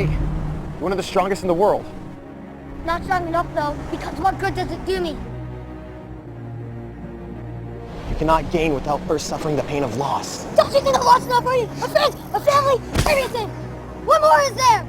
me. One of the strongest in the world. Not strong enough, though, because what good does it do me? You cannot gain without first suffering the pain of loss. Don't you think a loss enough for you? A friend, a family, everything! What more is there?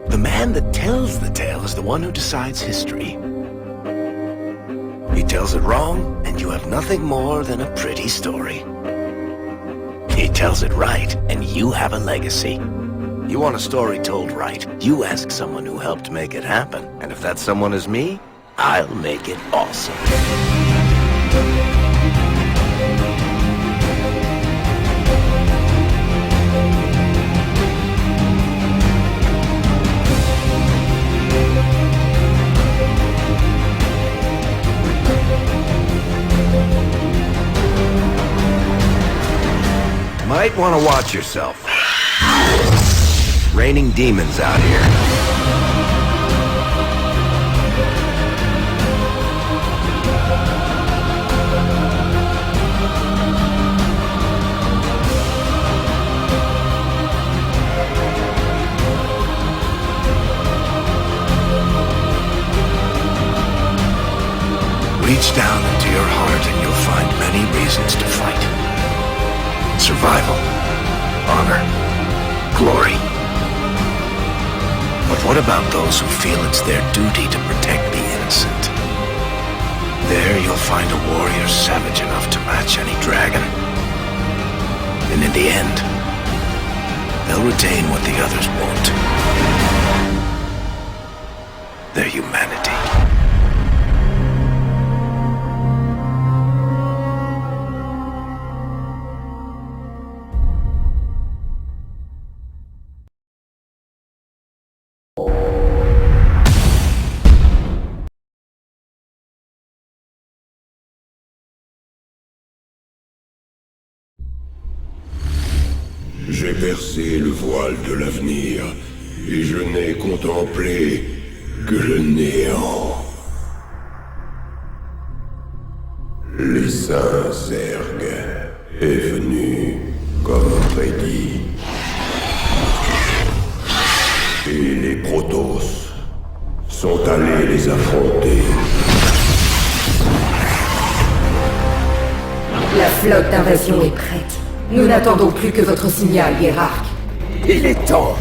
The man that tells the tale is the one who decides history. He tells it wrong, and you have nothing more than a pretty story. He tells it right, and you have a legacy. You want a story told right, you ask someone who helped make it happen. And if that someone is me, I'll make it awesome. Might want to watch yourself. Raining demons out here. Reach down into your heart and you'll find many reasons to fight. Survival, honor, glory. But what about those who feel it's their duty to protect the innocent? There you'll find a warrior savage enough to match any dragon. And in the end, they'll retain what the others won't. Their humanity. J'ai percé le voile de l'avenir, et je n'ai contemplé que le néant. L'essaim Zerg est venu, comme prédit. Et les Protoss sont allés les affronter. La flotte d'invasion est prête. Nous n'attendons plus que votre signal, hiérarque. Il est temps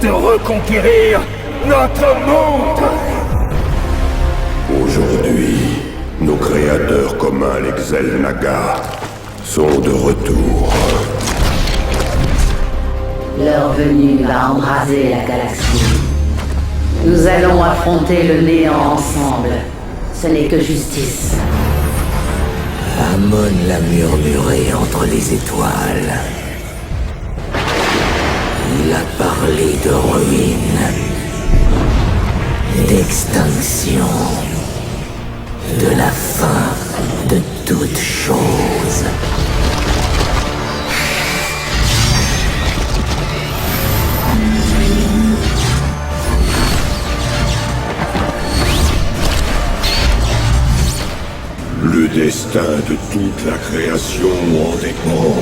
de reconquérir notre monde! Aujourd'hui, nos créateurs communs, les Xel'Naga, sont de retour. Leur venue va embraser la galaxie. Nous allons affronter le néant ensemble. Ce n'est que justice. Amon l'a murmuré entre les étoiles. Il a parlé de ruines, d'extinction, de la fin de toute chose. Le destin de toute la création en dépend.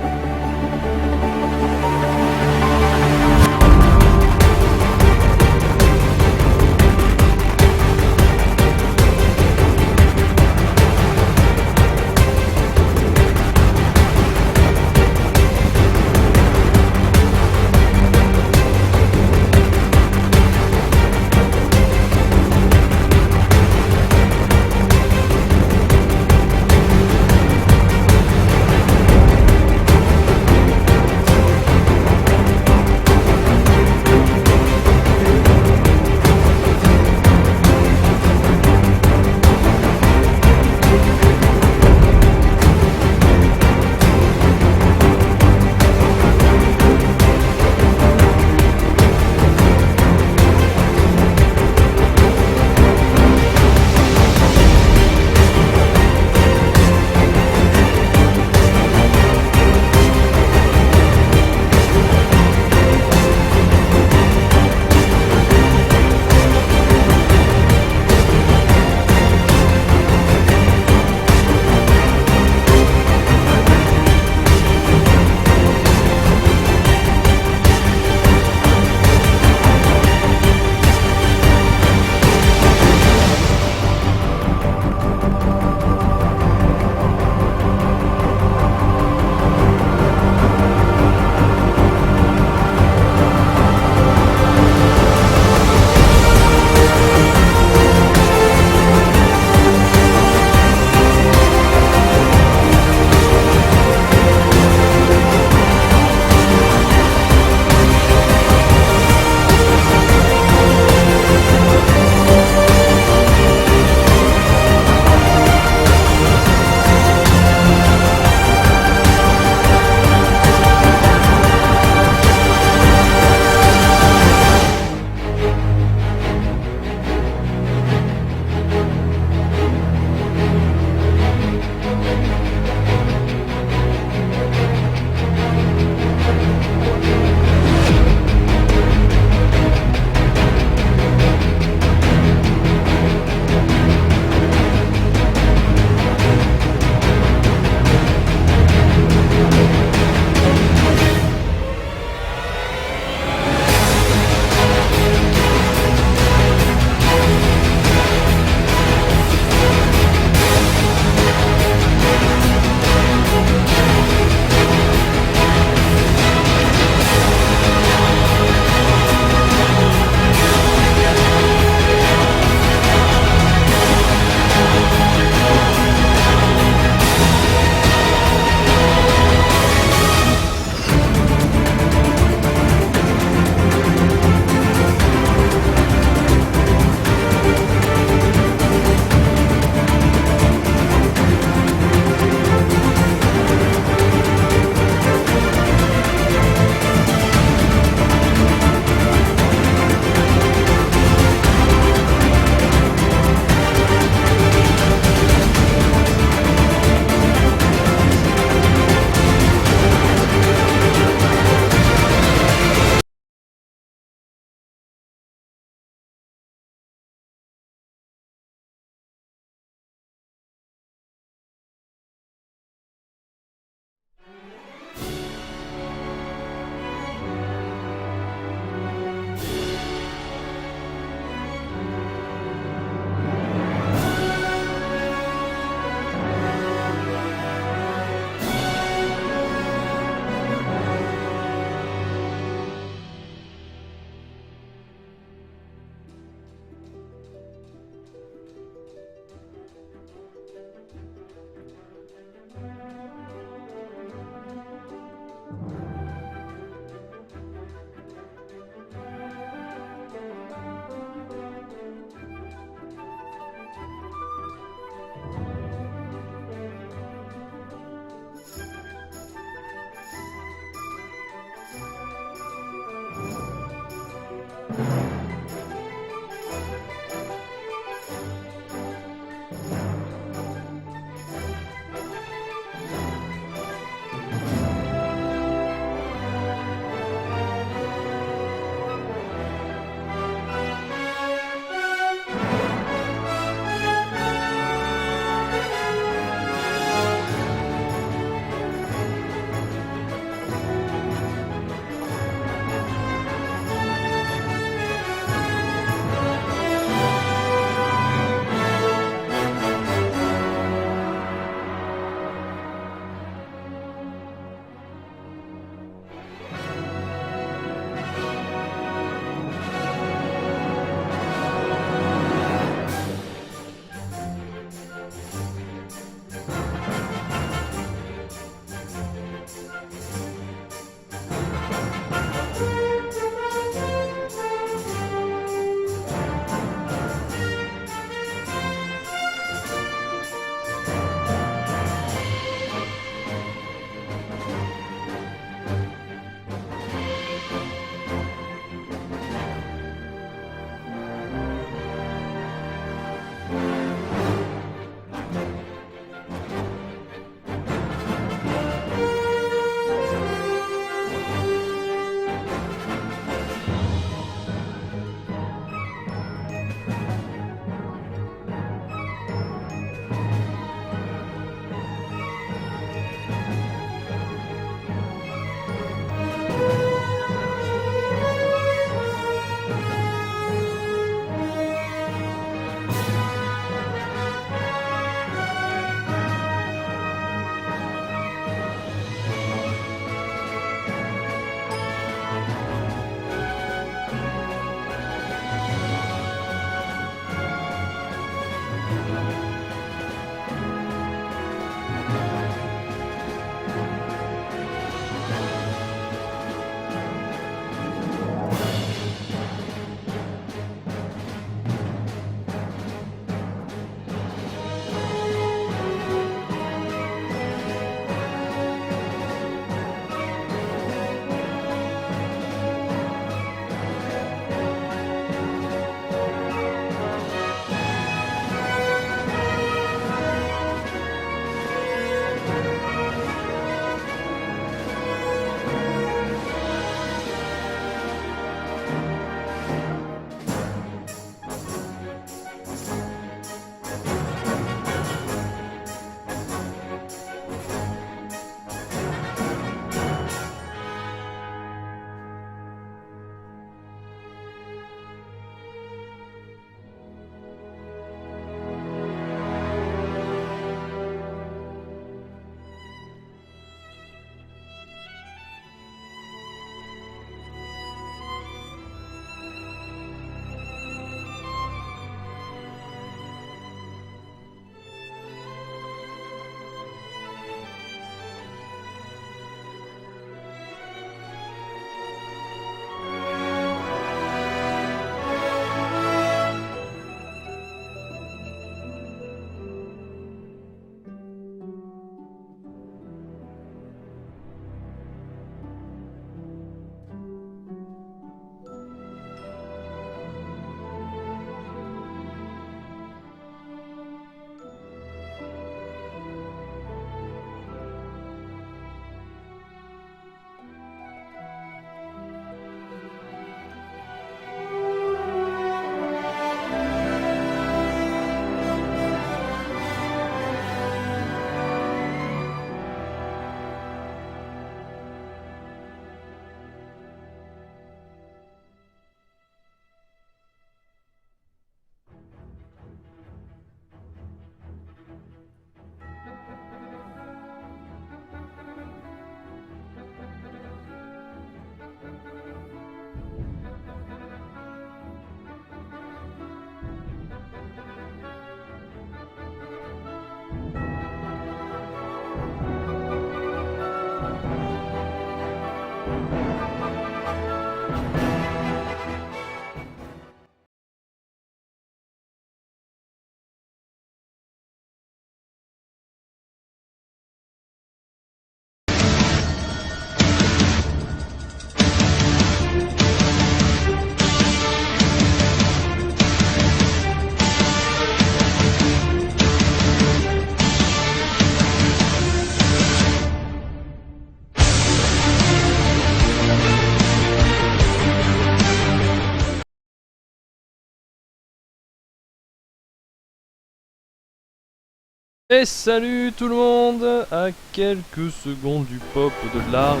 Et salut tout le monde, à quelques secondes du pop de l'arbre.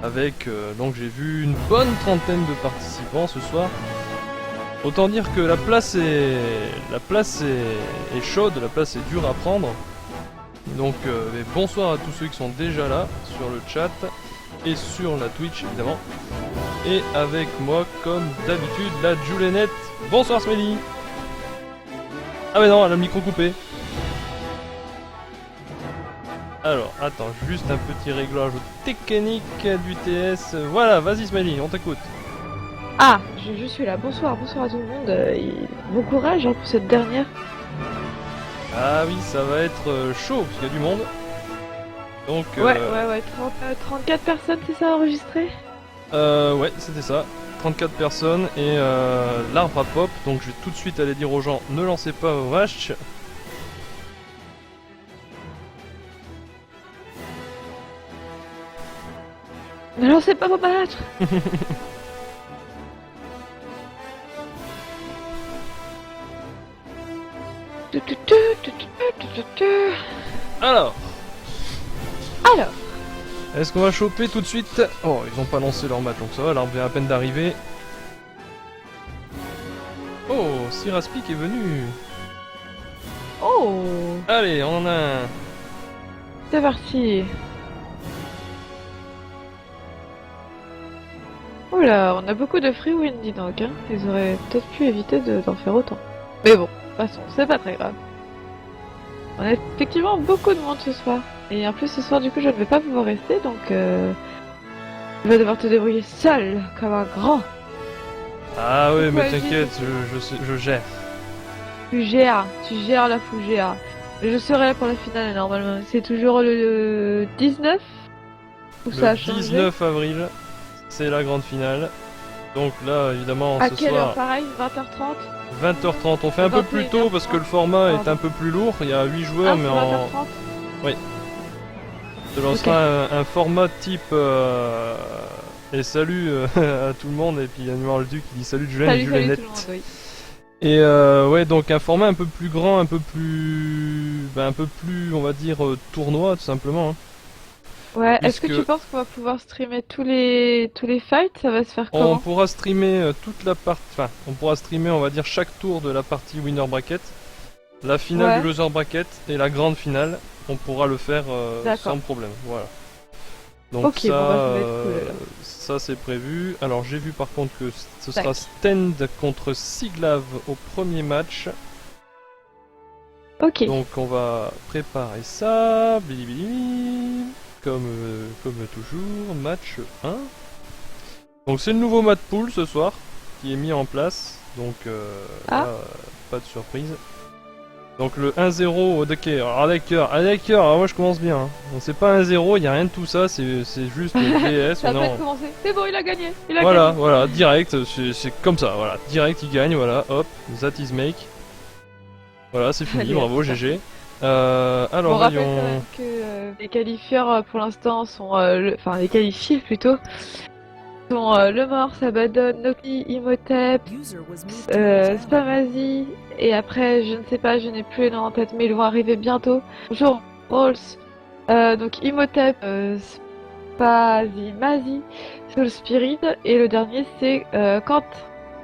Avec, donc j'ai vu une bonne trentaine de participants ce soir. Autant dire que la place est chaude, la place est dure à prendre. Donc bonsoir à tous ceux qui sont déjà là sur le chat et sur la Twitch évidemment. Et avec moi comme d'habitude la Juliette. Bonsoir Smelly. Ah mais non, elle a le micro coupé. Alors, attends, juste un petit réglage technique du TS. Voilà, vas-y Smiley, on t'écoute. Ah, je suis là. Bonsoir à tout le monde. Et bon courage pour cette dernière. Ah oui, ça va être chaud, parce qu'il y a du monde. Donc, Ouais, 34 personnes, c'est ça, enregistré? Ouais, c'était ça. 34 personnes et l'arbre à pop, donc je vais tout de suite aller dire aux gens, ne lancez pas vos vaches. Ne lancez pas vos matchs. Alors, Alors, est-ce qu'on va choper tout de suite? Oh, ils ont pas lancé leur match, donc ça va, l'arbre vient à peine d'arriver. Oh, Siraspic est venu. oh, Allez, on en a un. c'est parti. Oh là, on a beaucoup de free win, dis donc, hein. Ils auraient peut-être pu éviter d'en faire autant. Mais bon, de toute façon, c'est pas très grave. On a effectivement beaucoup de monde ce soir. Et en plus, ce soir, du coup, je ne vais pas pouvoir rester, donc tu vas devoir te débrouiller seul, comme un grand. Ah oui, mais Pourquoi t'inquiète, je gère. Tu gères la fougère. Mais je serai là pour la finale, normalement. C'est toujours le 19 ou ça a Le changé 19 avril, c'est la grande finale. Donc là, évidemment, À ce quelle soir, heure, pareil 20h30 20h30. On fait un peu plus tôt parce que le format est un peu plus lourd. Il y a 8 joueurs, mais en... 20h30 Oui. Je lancera un format type... Et salut à tout le monde. Et puis il y a Numéro le Duc qui dit salut Julien et Salut tout le Juliette. monde, oui. Et ouais, donc un format un peu plus grand, un peu plus, on va dire, tournoi tout simplement. Hein. Ouais, est-ce que Puisque- tu penses qu'on va pouvoir streamer tous les fights? Ça va se faire On comment? pourra streamer toute la partie, enfin, on pourra streamer, on va dire, chaque tour de la partie winner bracket, la finale Ouais. du loser bracket et la grande finale. On pourra le faire D'accord. sans problème. Voilà. Donc Ok, ça, bon, bah, ça va être cool, alors. ça c'est prévu. Alors j'ai vu par contre que ce Tac. sera Stand contre Siglav au premier match. Ok. Donc on va préparer ça, bilibili, comme toujours, match 1. Donc c'est le nouveau map pool ce soir qui est mis en place, donc Ah. là, pas de surprise. Donc le 1-0, d'accord, alors moi je commence bien. Hein. Donc c'est pas 1-0, il y a rien de tout ça, c'est juste le PS. Ça non. peut commencer. C'est bon, il a gagné. Voilà, voilà, direct, c'est comme ça, voilà, direct il gagne, voilà, hop, that is make. Voilà, c'est fini, Allez, bravo, c'est GG. On Alors rappelle quand voyons. même que les qualifieurs pour l'instant sont, enfin les qualifiés plutôt, sont le Mort, Sabadon, Noki, Imhotep, Spamazi, et après je ne sais pas, je n'ai plus les noms en tête, mais ils vont arriver bientôt. Bonjour Rolls, donc Imhotep, Spazi, Mazi, Soul Spirit, et le dernier c'est Kant.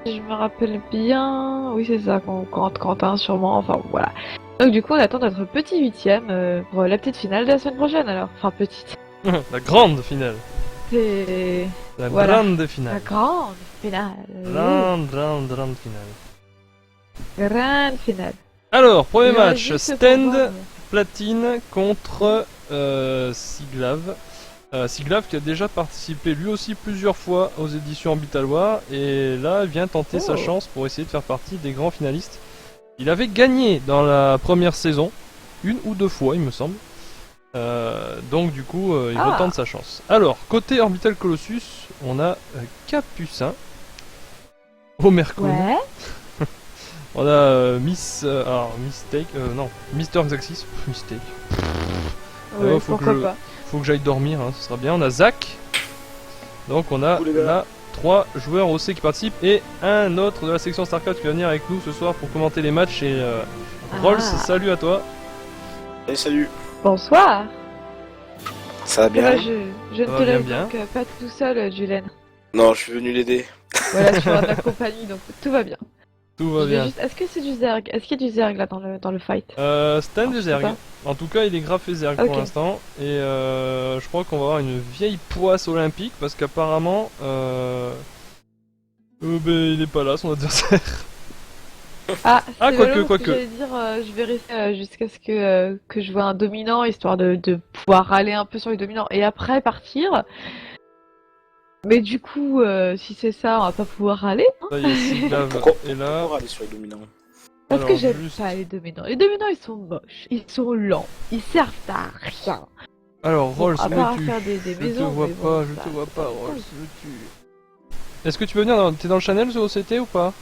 Si je me rappelle bien, oui c'est ça, Quentin sûrement, enfin voilà. Donc du coup on attend notre petit 8ème pour la petite finale de la semaine prochaine alors. Enfin petite. La grande finale. C'est La Voilà. grande la finale. grande finale. Grande finale. Grande finale. Alors, premier Il reste match, juste pour Stand voir, Platine contre Siglav. Siglav qui a déjà participé lui aussi plusieurs fois aux éditions Orbital War et là vient tenter sa chance pour essayer de faire partie des grands finalistes. Il avait gagné dans la première saison, une ou deux fois il me semble. Donc du coup il retente sa chance. Alors côté Orbital Colossus, on a Capucin, Omercon, Ouais. on a Mistake, non, Mister Xaxis, Mistake. Ouais, faut pourquoi que pas. Faut que j'aille dormir, hein, ce sera bien. On a Zach. Donc on a là 3 joueurs aussi qui participent et un autre de la section StarCraft qui va venir avec nous ce soir pour commenter les matchs et Rolls, salut à toi. Et salut. Bonsoir. Ça va bien? Là, je ne va te bien, laisse bien. donc pas tout seul, Julen. Non, je suis venu l'aider. Voilà, je suis en ta compagnie, donc tout va bien. Tout va Je vais bien. juste- Est-ce que c'est du Zerg? Est-ce qu'il y a du Zerg là dans le fight? C'est un je de sais Zerg. pas. En tout cas, il est graffé Zerg Ok. pour l'instant. Et je crois qu'on va avoir une vieille poisse olympique parce qu'apparemment. Il est pas là, son adversaire. Ah, Ah, c'est quoique, rigolo parce que quoique. j'allais dire, je vais rester jusqu'à ce que je vois un dominant, histoire de pouvoir râler un peu sur les dominants et après partir. Mais du coup, si c'est ça, on va pas pouvoir râler. Hein, Ça y est, Siglav est là. Pourquoi aller sur les dominants? parce Alors, que j'aime juste- pas les dominants. Les dominants, ils sont moches, ils sont lents, ils servent à rien. Alors, Bon, Rolls, à part où es-tu? faire des Je te maisons, vois mais pas, bon, je ça- te vois pas, Rolls. Où es-tu? Est-ce que tu veux venir T'es dans le channel The OCT ou pas?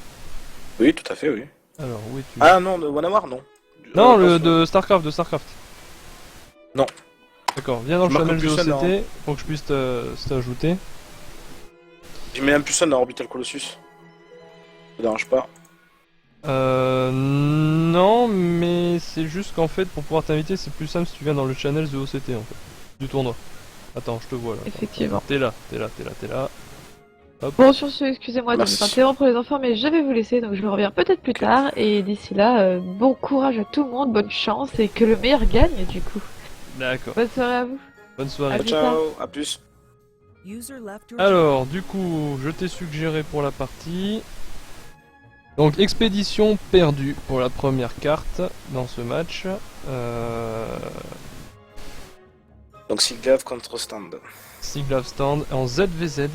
Oui, tout à fait, oui. Alors, où es-tu? Ah non, de Wanawar, non. Non, pas sur- de StarCraft, Non. D'accord, viens dans le Je marque channel plus de seul, OCT pour que je puisse t'ajouter. J'ai mis un plus seul dans Orbital Colossus. Ça me dérange pas. Non, mais c'est juste qu'en fait, pour pouvoir t'inviter, c'est plus simple si tu viens dans le channel The OCT en fait, du tournoi. Attends, je te vois là. Effectivement. T'es là. Hop. Bon, sur ce, excusez-moi de Merci. vous interrompre les enfants, mais je vais vous laisser, donc je reviens peut-être plus tard. Et d'ici là, bon courage à tout le monde, bonne chance et que le meilleur gagne du coup. D'accord, Bonne soirée à vous. bonne soirée. À plus Ciao, à plus. Alors, du coup, je t'ai suggéré pour la partie. Donc, expédition perdue pour la première carte dans ce match. Donc Siglav contre Stand. Siglav Stand en ZVZ.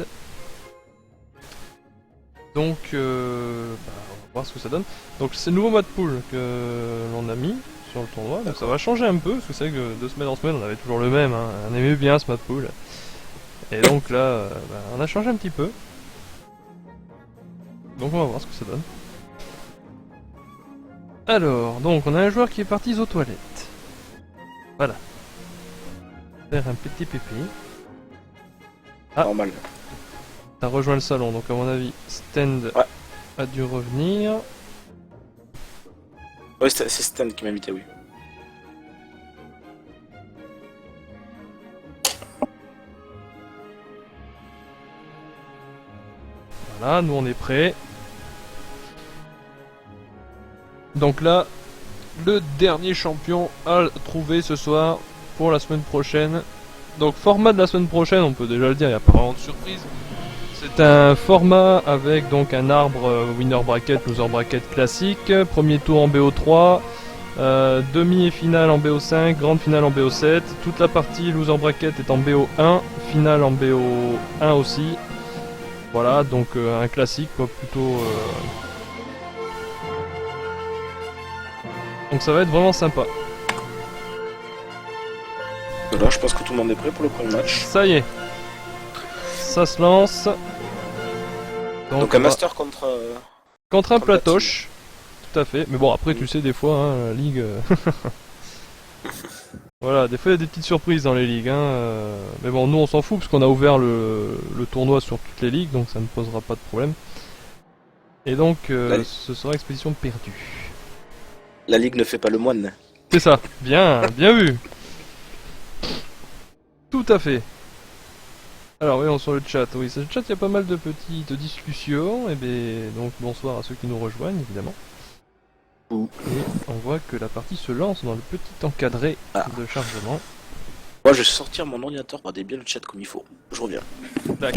Donc, on va voir ce que ça donne. Donc, c'est le nouveau mode pool que l'on a mis sur le tournoi. Donc, ça va changer un peu, parce que c'est vrai que de semaine en semaine, on avait toujours le même. Hein. On aimait bien ce mode pool. Et donc là, on a changé un petit peu. Donc, on va voir ce que ça donne. Alors, donc, on a un joueur qui est parti aux toilettes. Voilà. Faire un petit pipi. Ah. Normal. T'as rejoint le salon, donc à mon avis, Stand Ouais. a dû revenir. Ouais, c'est Stan qui m'a invité, oui. Voilà, nous on est prêts. Donc là, le dernier champion à trouver ce soir pour la semaine prochaine. Donc format de la semaine prochaine, on peut déjà le dire, il n'y a pas vraiment de surprise. C'est un format avec donc un arbre winner bracket, loser bracket classique, premier tour en BO3, demi et finale en BO5, grande finale en BO7, toute la partie loser bracket est en BO1, finale en BO1 aussi. Voilà, donc un classique quoi, plutôt. Donc ça va être vraiment sympa. Voilà, je pense que tout le monde est prêt pour le premier match. Ça y est, ça se lance. Donc on un va- master contre... Contre un contre la platoche, tout à fait. Mais bon, après, tu sais, des fois, hein, la ligue. Voilà, des fois, il y a des petites surprises dans les ligues. Hein, Mais bon, nous, on s'en fout parce qu'on a ouvert le tournoi sur toutes les ligues, donc ça ne posera pas de problème. Et donc, Ouais. ce sera expédition perdue. La ligue ne fait pas le moine. C'est ça, bien, bien vu. Tout à fait. Alors voyons sur le chat, oui, sur le chat il y a pas mal de petites discussions, et bien donc bonsoir à ceux qui nous rejoignent évidemment. Et on voit que la partie se lance dans le petit encadré de chargement. Moi, je vais sortir mon ordinateur pour regarder bien le chat comme il faut. Je reviens. Tac.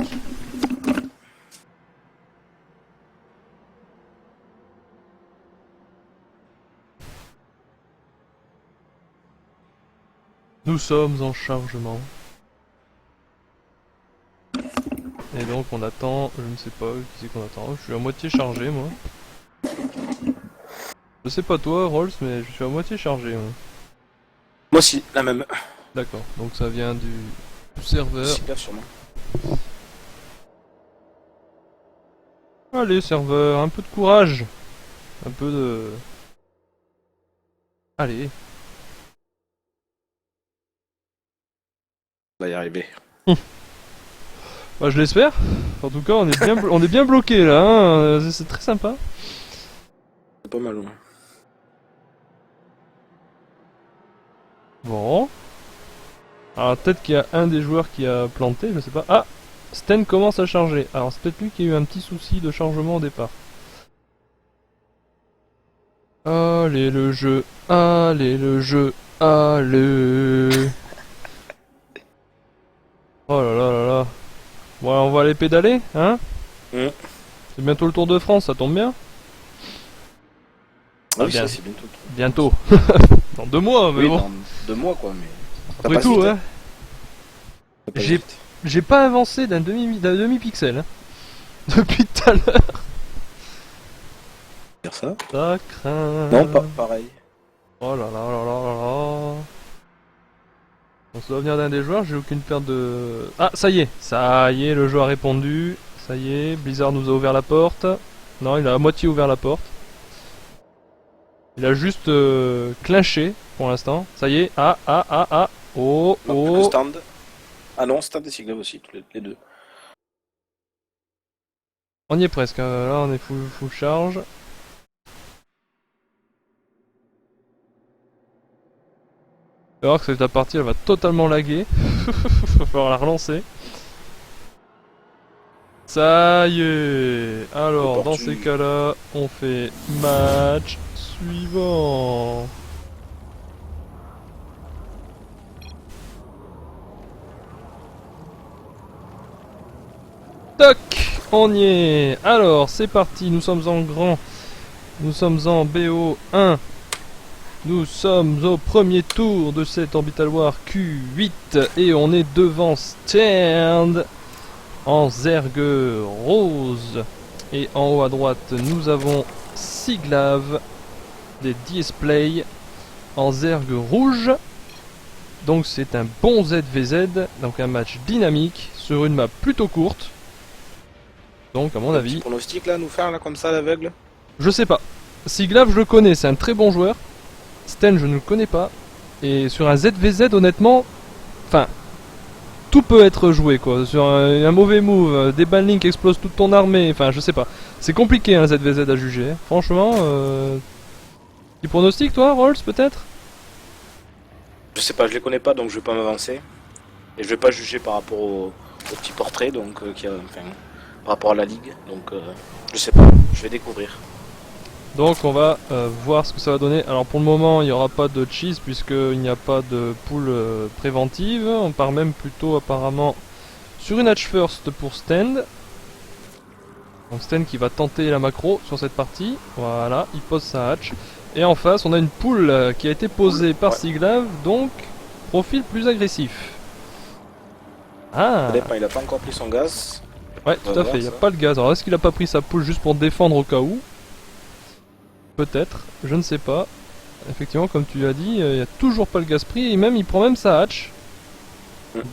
Nous sommes en chargement. Et donc on attend, je ne sais pas, qui c'est qu'on attend? Je suis à moitié chargé moi. Je sais pas toi Rolls, mais je suis à moitié chargé moi. Moi aussi, la même. D'accord, donc ça vient du serveur. Super sûrement. Allez serveur, un peu de courage. Un peu de... Allez. On va y arriver. Bah je l'espère. En tout cas on est bien bloqué là, hein. C'est très sympa. C'est pas mal. Ouais. Bon. Alors peut-être qu'il y a un des joueurs qui a planté, je sais pas. Ah, Sten commence à charger. Alors c'est peut-être lui qui a eu un petit souci de chargement au départ. Allez le jeu, allez le jeu, allez. Oh là là là là. Bon, on va aller pédaler, hein? C'est bientôt le Tour de France, ça tombe bien. Ah oui, bien. ça c'est bientôt. Bientôt. Dans 2 mois, mais Oui, bon. dans 2 mois quoi, mais... Après tout, ouais. J'ai pas avancé d'un demi-pixel. Hein. Depuis tout à l'heure. Dire ça? Ça craint. Non, pas pareil. Oh là là là là là là. On se doit venir d'un des joueurs, j'ai aucune perte de... Ah, ça y est, le jeu a répondu. Ça y est, Blizzard nous a ouvert la porte. Non, il a à moitié ouvert la porte. Il a juste clinché pour l'instant. Ça y est, ah. Oh, Non, le stand. Ah non, stand et Siglav aussi, les deux. On y est presque, hein. Là on est full charge. Tu vas voir que cette partie elle va totalement laguer. Va falloir la relancer. Ça y est. Alors dans ces cas-là, on fait match suivant. Toc, on y est. Alors c'est parti, nous sommes en grand. Nous sommes en BO1. Nous sommes au premier tour de cette Orbital War Q8 et on est devant Stand en Zerg rose. Et en haut à droite, nous avons Siglav des displays en Zerg rouge. Donc c'est un bon ZVZ, donc un match dynamique sur une map plutôt courte. Donc à mon avis... Un petit pronostic là, nous faire là comme ça à l'aveugle? Je sais pas. Siglav je le connais, c'est un très bon joueur. Sten je ne le connais pas. Et sur un ZVZ honnêtement... Enfin... Tout peut être joué quoi. Sur un mauvais move, des banlings qui explosent toute ton armée, enfin je sais pas. C'est compliqué un ZVZ à juger. Franchement... Petit pronostic toi, Rolls peut-être? Je sais pas, je les connais pas donc je vais pas m'avancer. Et je vais pas juger par rapport au petit portrait donc par rapport à la ligue. Donc je sais pas, je vais découvrir. Donc on va voir ce que ça va donner. Alors pour le moment il n'y aura pas de cheese puisqu'il n'y a pas de pool préventive. On part même plutôt apparemment sur une hatch first pour Stand. Donc Stand qui va tenter la macro sur cette partie. Voilà, il pose sa hatch. Et en face on a une pool qui a été posée par Siglav, donc profil plus agressif. Ah, il a pas encore pris son gaz. Ouais, tout à fait, il n'y a pas le gaz. Alors est-ce qu'il a pas pris sa pool juste pour défendre au cas où? Peut-être, je ne sais pas. Effectivement, comme tu l'as dit, il n'y a toujours pas le gaz pris et même il prend même sa hatch.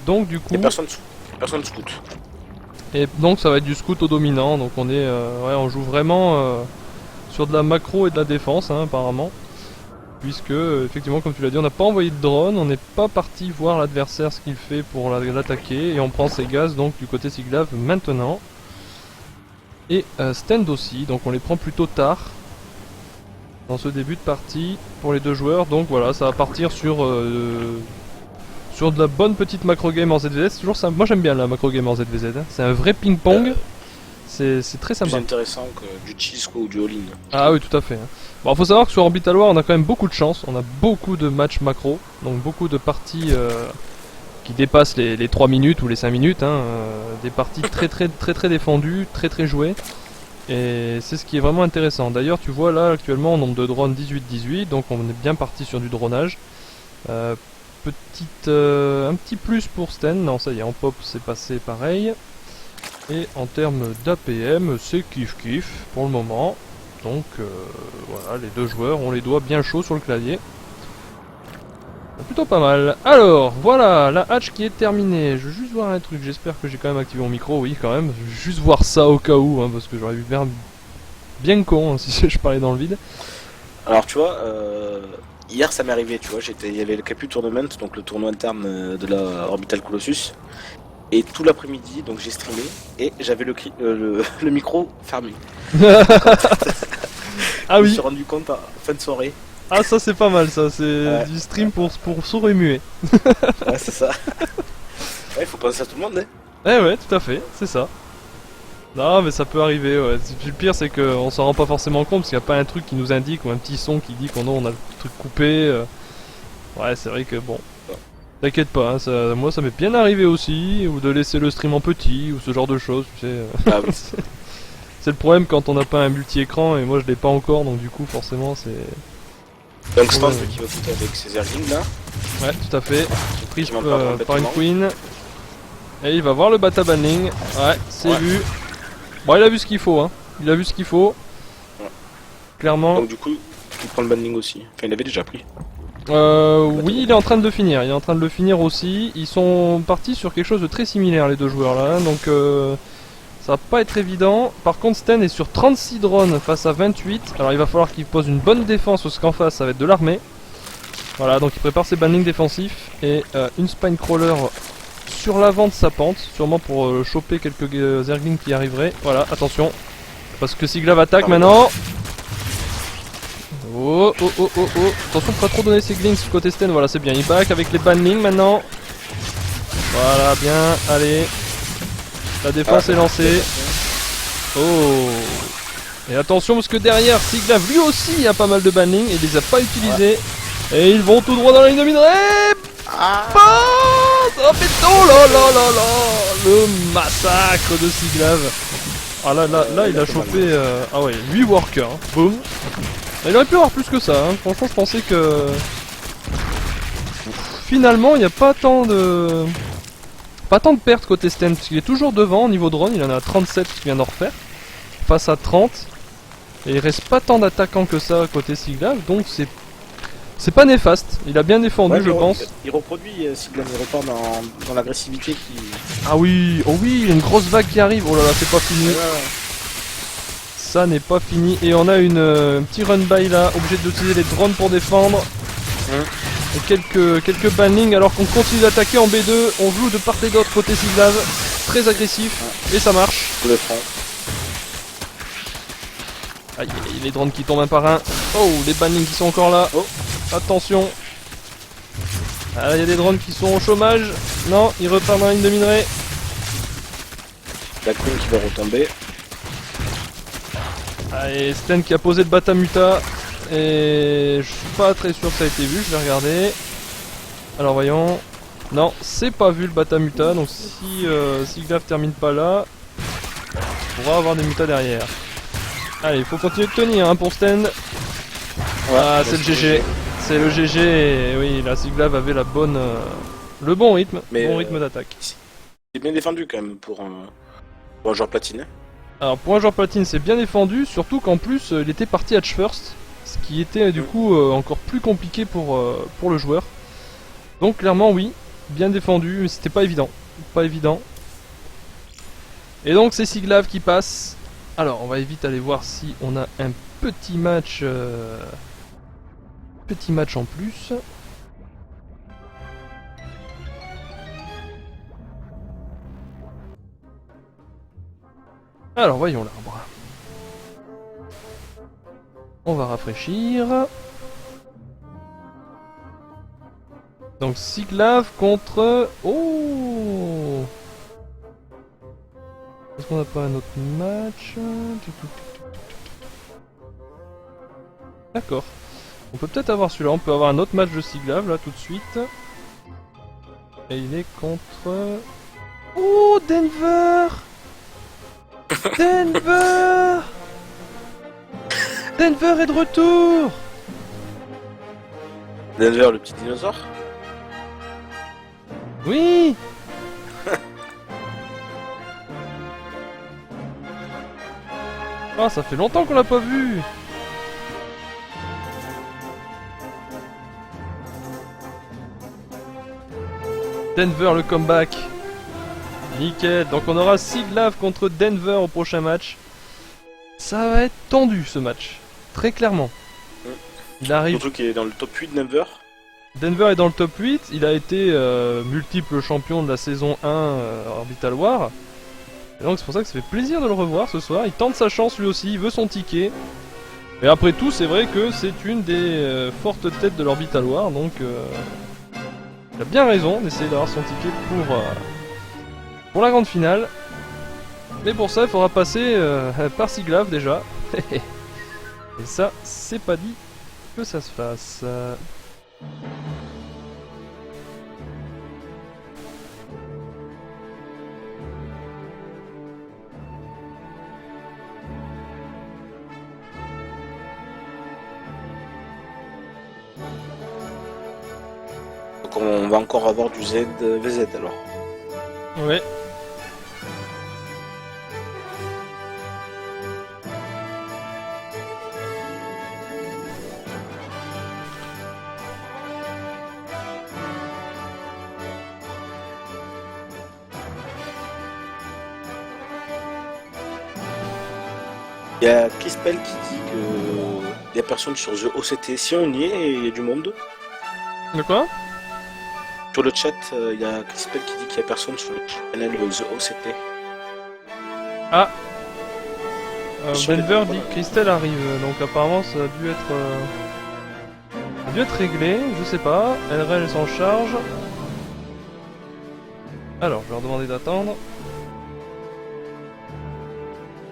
Donc du coup... Et personne scout. Et donc ça va être du scout au dominant. Donc on est, ouais, on joue vraiment sur de la macro et de la défense, hein, apparemment. Puisque effectivement, comme tu l'as dit, on n'a pas envoyé de drone, on n'est pas parti voir l'adversaire ce qu'il fait pour l'attaquer et on prend ses gaz donc du côté Siglav maintenant. Et Stand aussi, donc on les prend plutôt tard. Dans ce début de partie pour les deux joueurs, donc voilà, ça va partir sur de la bonne petite macro game en ZVZ. C'est toujours ça. Moi j'aime bien la macro game en ZVZ, hein. C'est un vrai ping pong, c'est très sympa. Plus intéressant que du cheese ou du all-in. Ah oui, tout à fait, hein. Bon, faut savoir que sur Orbital War on a quand même beaucoup de chance, on a beaucoup de matchs macro, donc beaucoup de parties qui dépassent les 3 minutes ou les 5 minutes, hein, des parties très défendues, très jouées. Et c'est ce qui est vraiment intéressant. D'ailleurs tu vois là actuellement nombre de drones 18-18, donc on est bien parti sur du dronage. Un petit plus pour Sten, non ça y est en pop c'est passé pareil. Et en termes d'APM, c'est kiff pour le moment. Donc voilà, les deux joueurs ont les doigts bien chauds sur le clavier. C'est plutôt pas mal. Alors, voilà, la hatch qui est terminée. Je veux juste voir un truc, j'espère que j'ai quand même activé mon micro, oui quand même. Je veux juste voir ça au cas où, hein, parce que j'aurais eu l'air bien con hein, si je parlais dans le vide. Alors tu vois, hier ça m'est arrivé, tu vois, il y avait le Capu Tournament, donc le tournoi interne de la Orbital Colossus. Et tout l'après-midi, donc j'ai streamé, et j'avais le micro fermé. Ah oui. Je me suis rendu compte à fin de soirée. Ah ça c'est pas mal ça, c'est du stream pour sourd et muet. Ouais c'est ça. Ouais, faut penser à tout le monde, hein. Ouais, tout à fait, c'est ça. Non mais ça peut arriver, ouais. Le pire c'est qu'on s'en rend pas forcément compte parce qu'il n'y a pas un truc qui nous indique ou un petit son qui dit qu'on a le truc coupé. Ouais c'est vrai que bon. T'inquiète pas, hein, moi ça m'est bien arrivé aussi, ou de laisser le stream en petit, ou ce genre de choses, tu sais. Ah oui. C'est le problème quand on n'a pas un multi-écran et moi je l'ai pas encore donc du coup forcément c'est... Donc Stan qui va foutre avec ses Zerglings là. Ouais tout à fait, pris Qui par une queen. Et il va voir le bata banning, ouais c'est vu. Bon il a vu ce qu'il faut hein, il a vu ce qu'il faut. Ouais. Clairement. Donc du coup il prend le banning aussi, enfin il avait déjà pris. Oui il est en train de le finir, il est en train de le finir aussi. Ils sont partis sur quelque chose de très similaire les deux joueurs là, donc ça va pas être évident. Par contre Sten est sur 36 drones face à 28. Alors il va falloir qu'il pose une bonne défense parce qu'en face ça va être de l'armée. Voilà donc il prépare ses bannings défensifs. Et une spine crawler sur l'avant de sa pente. Sûrement pour choper quelques Zerglings qui arriveraient. Voilà attention. Parce que Siglav attaque maintenant. Oh. Attention pour pas trop donner ses glings côté Sten. Voilà c'est bien, il back avec les bannings maintenant. Voilà bien, allez. La défense est lancée. Oh. Et attention parce que derrière Siglav lui aussi a pas mal de banning et il les a pas utilisés. Et ils vont tout droit dans la ligne de minerai. Oh là là. Le massacre de Siglav. Ah là il a chopé ah ouais 8 workers. Hein. Boum. Il aurait pu avoir plus que ça. Hein. Franchement je pensais que finalement il n'y a pas tant de pertes côté Sten, parce qu'il est toujours devant au niveau drone, il en a 37 qui vient d'en refaire, face à 30, et il reste pas tant d'attaquants que ça côté Siglav, donc c'est pas néfaste, il a bien défendu ouais, je pense. Il reproduit Siglav, il repart dans l'agressivité qui... Ah oui, oh oui, il y a une grosse vague qui arrive, oh là là c'est pas fini. Ouais. Ça n'est pas fini, et on a une petit run by là, obligé d'utiliser les drones pour défendre. Et quelques bannings alors qu'on continue d'attaquer en B2, on joue de part et d'autre côté Siglav, très agressif, et ça marche. Le front. Aïe, les drones qui tombent un par un. Oh, les bannings qui sont encore là. Oh, attention. Ah, il y a des drones qui sont au chômage. Non, ils repartent dans la ligne de minerai. La queen qui va retomber. Allez, Sten qui a posé le Batamuta. Et je suis pas très sûr que ça a été vu, je vais regarder. Alors voyons. Non, c'est pas vu le Batamuta, donc si Siglav termine pas là, on pourra avoir des mutas derrière. Allez, il faut continuer de tenir hein, pour Sten. Ouais, ah, c'est le GG. C'est le GG et oui, la Siglav avait la bonne, le bon rythme, d'attaque. C'est bien défendu quand même pour un joueur platine. Alors pour un joueur platine c'est bien défendu, surtout qu'en plus il était parti hatch first. Ce qui était du coup encore plus compliqué pour le joueur. Donc clairement oui, bien défendu, mais c'était pas évident. Pas évident. Et donc c'est Siglav qui passe. Alors on va vite aller voir si on a un petit match en plus. Alors voyons l'arbre. On va rafraîchir. Donc Siglav contre... Oh! Est-ce qu'on n'a pas un autre match? D'accord. On peut peut-être avoir celui-là. On peut avoir un autre match de Siglav là tout de suite. Et il est contre... Oh! Denver! Denver! Denver est de retour! Denver, le petit dinosaure? Oui! Ah, ça fait longtemps qu'on l'a pas vu. Denver le comeback. Nickel. Donc on aura Siglav contre Denver au prochain match. Ça va être tendu ce match. Très clairement. Il arrive. Surtout qu'il est dans le top 8 Denver. Denver est dans le top 8. Il a été multiple champion de la saison 1 Orbital War. Et donc c'est pour ça que ça fait plaisir de le revoir ce soir. Il tente sa chance lui aussi. Il veut son ticket. Et après tout, c'est vrai que c'est une des fortes têtes de l'Orbital War. Donc il a bien raison d'essayer d'avoir son ticket pour la grande finale. Mais pour ça, il faudra passer par Siglav déjà. Et ça, c'est pas dit que ça se fasse. Donc on va encore avoir du ZVZ alors. Ouais. Il y a Crispel qui dit que il y a personne sur The OCT. Si on y est, il y a du monde. De quoi? Sur le chat, il y a Crispel qui dit qu'il y a personne sur le channel The OCT. Ah, Denver dit que Christelle arrive, donc apparemment ça a dû être réglé, je sais pas. LRL s'en charge. Alors, je vais leur demander d'attendre.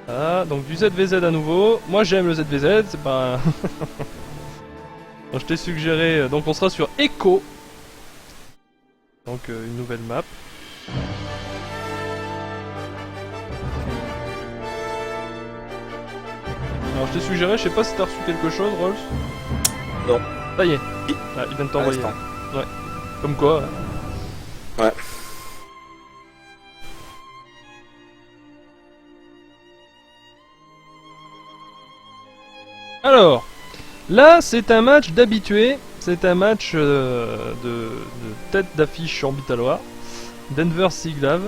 Ah, donc du ZVZ à nouveau. Moi j'aime le ZVZ, c'est pas... Donc, je t'ai suggéré, donc on sera sur Echo. Donc une nouvelle map. Alors je t'ai suggéré, je sais pas si t'as reçu quelque chose, Rolls. Non. Ça y est. Ah, il vient de t'envoyer. Ouais. Comme quoi. Ouais. Alors, là c'est un match d'habitués. C'est un match de tête d'affiche Orbital War. Denver Siglav.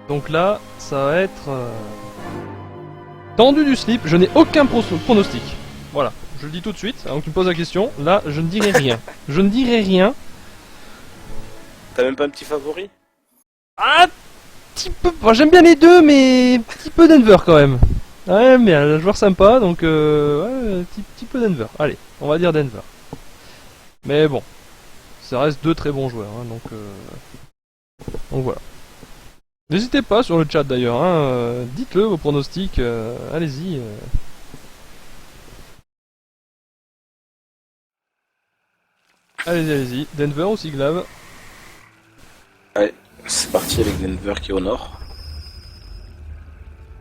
Donc là, ça va être tendu du slip. Je n'ai aucun pronostic. Voilà, je le dis tout de suite. Avant que tu me poses la question, là, je ne dirai rien. Je ne dirai rien. T'as même pas un petit favori? Ah, petit peu. Bon, j'aime bien les deux, mais petit peu Denver quand même. Ouais, bien, un joueur sympa, donc ouais, petit peu Denver. Allez, on va dire Denver. Mais bon, ça reste deux très bons joueurs, hein, donc voilà. N'hésitez pas sur le chat d'ailleurs, hein, dites-le vos pronostics, allez-y. Allez-y, Denver ou Siglav? Allez, c'est parti avec Denver qui est au nord.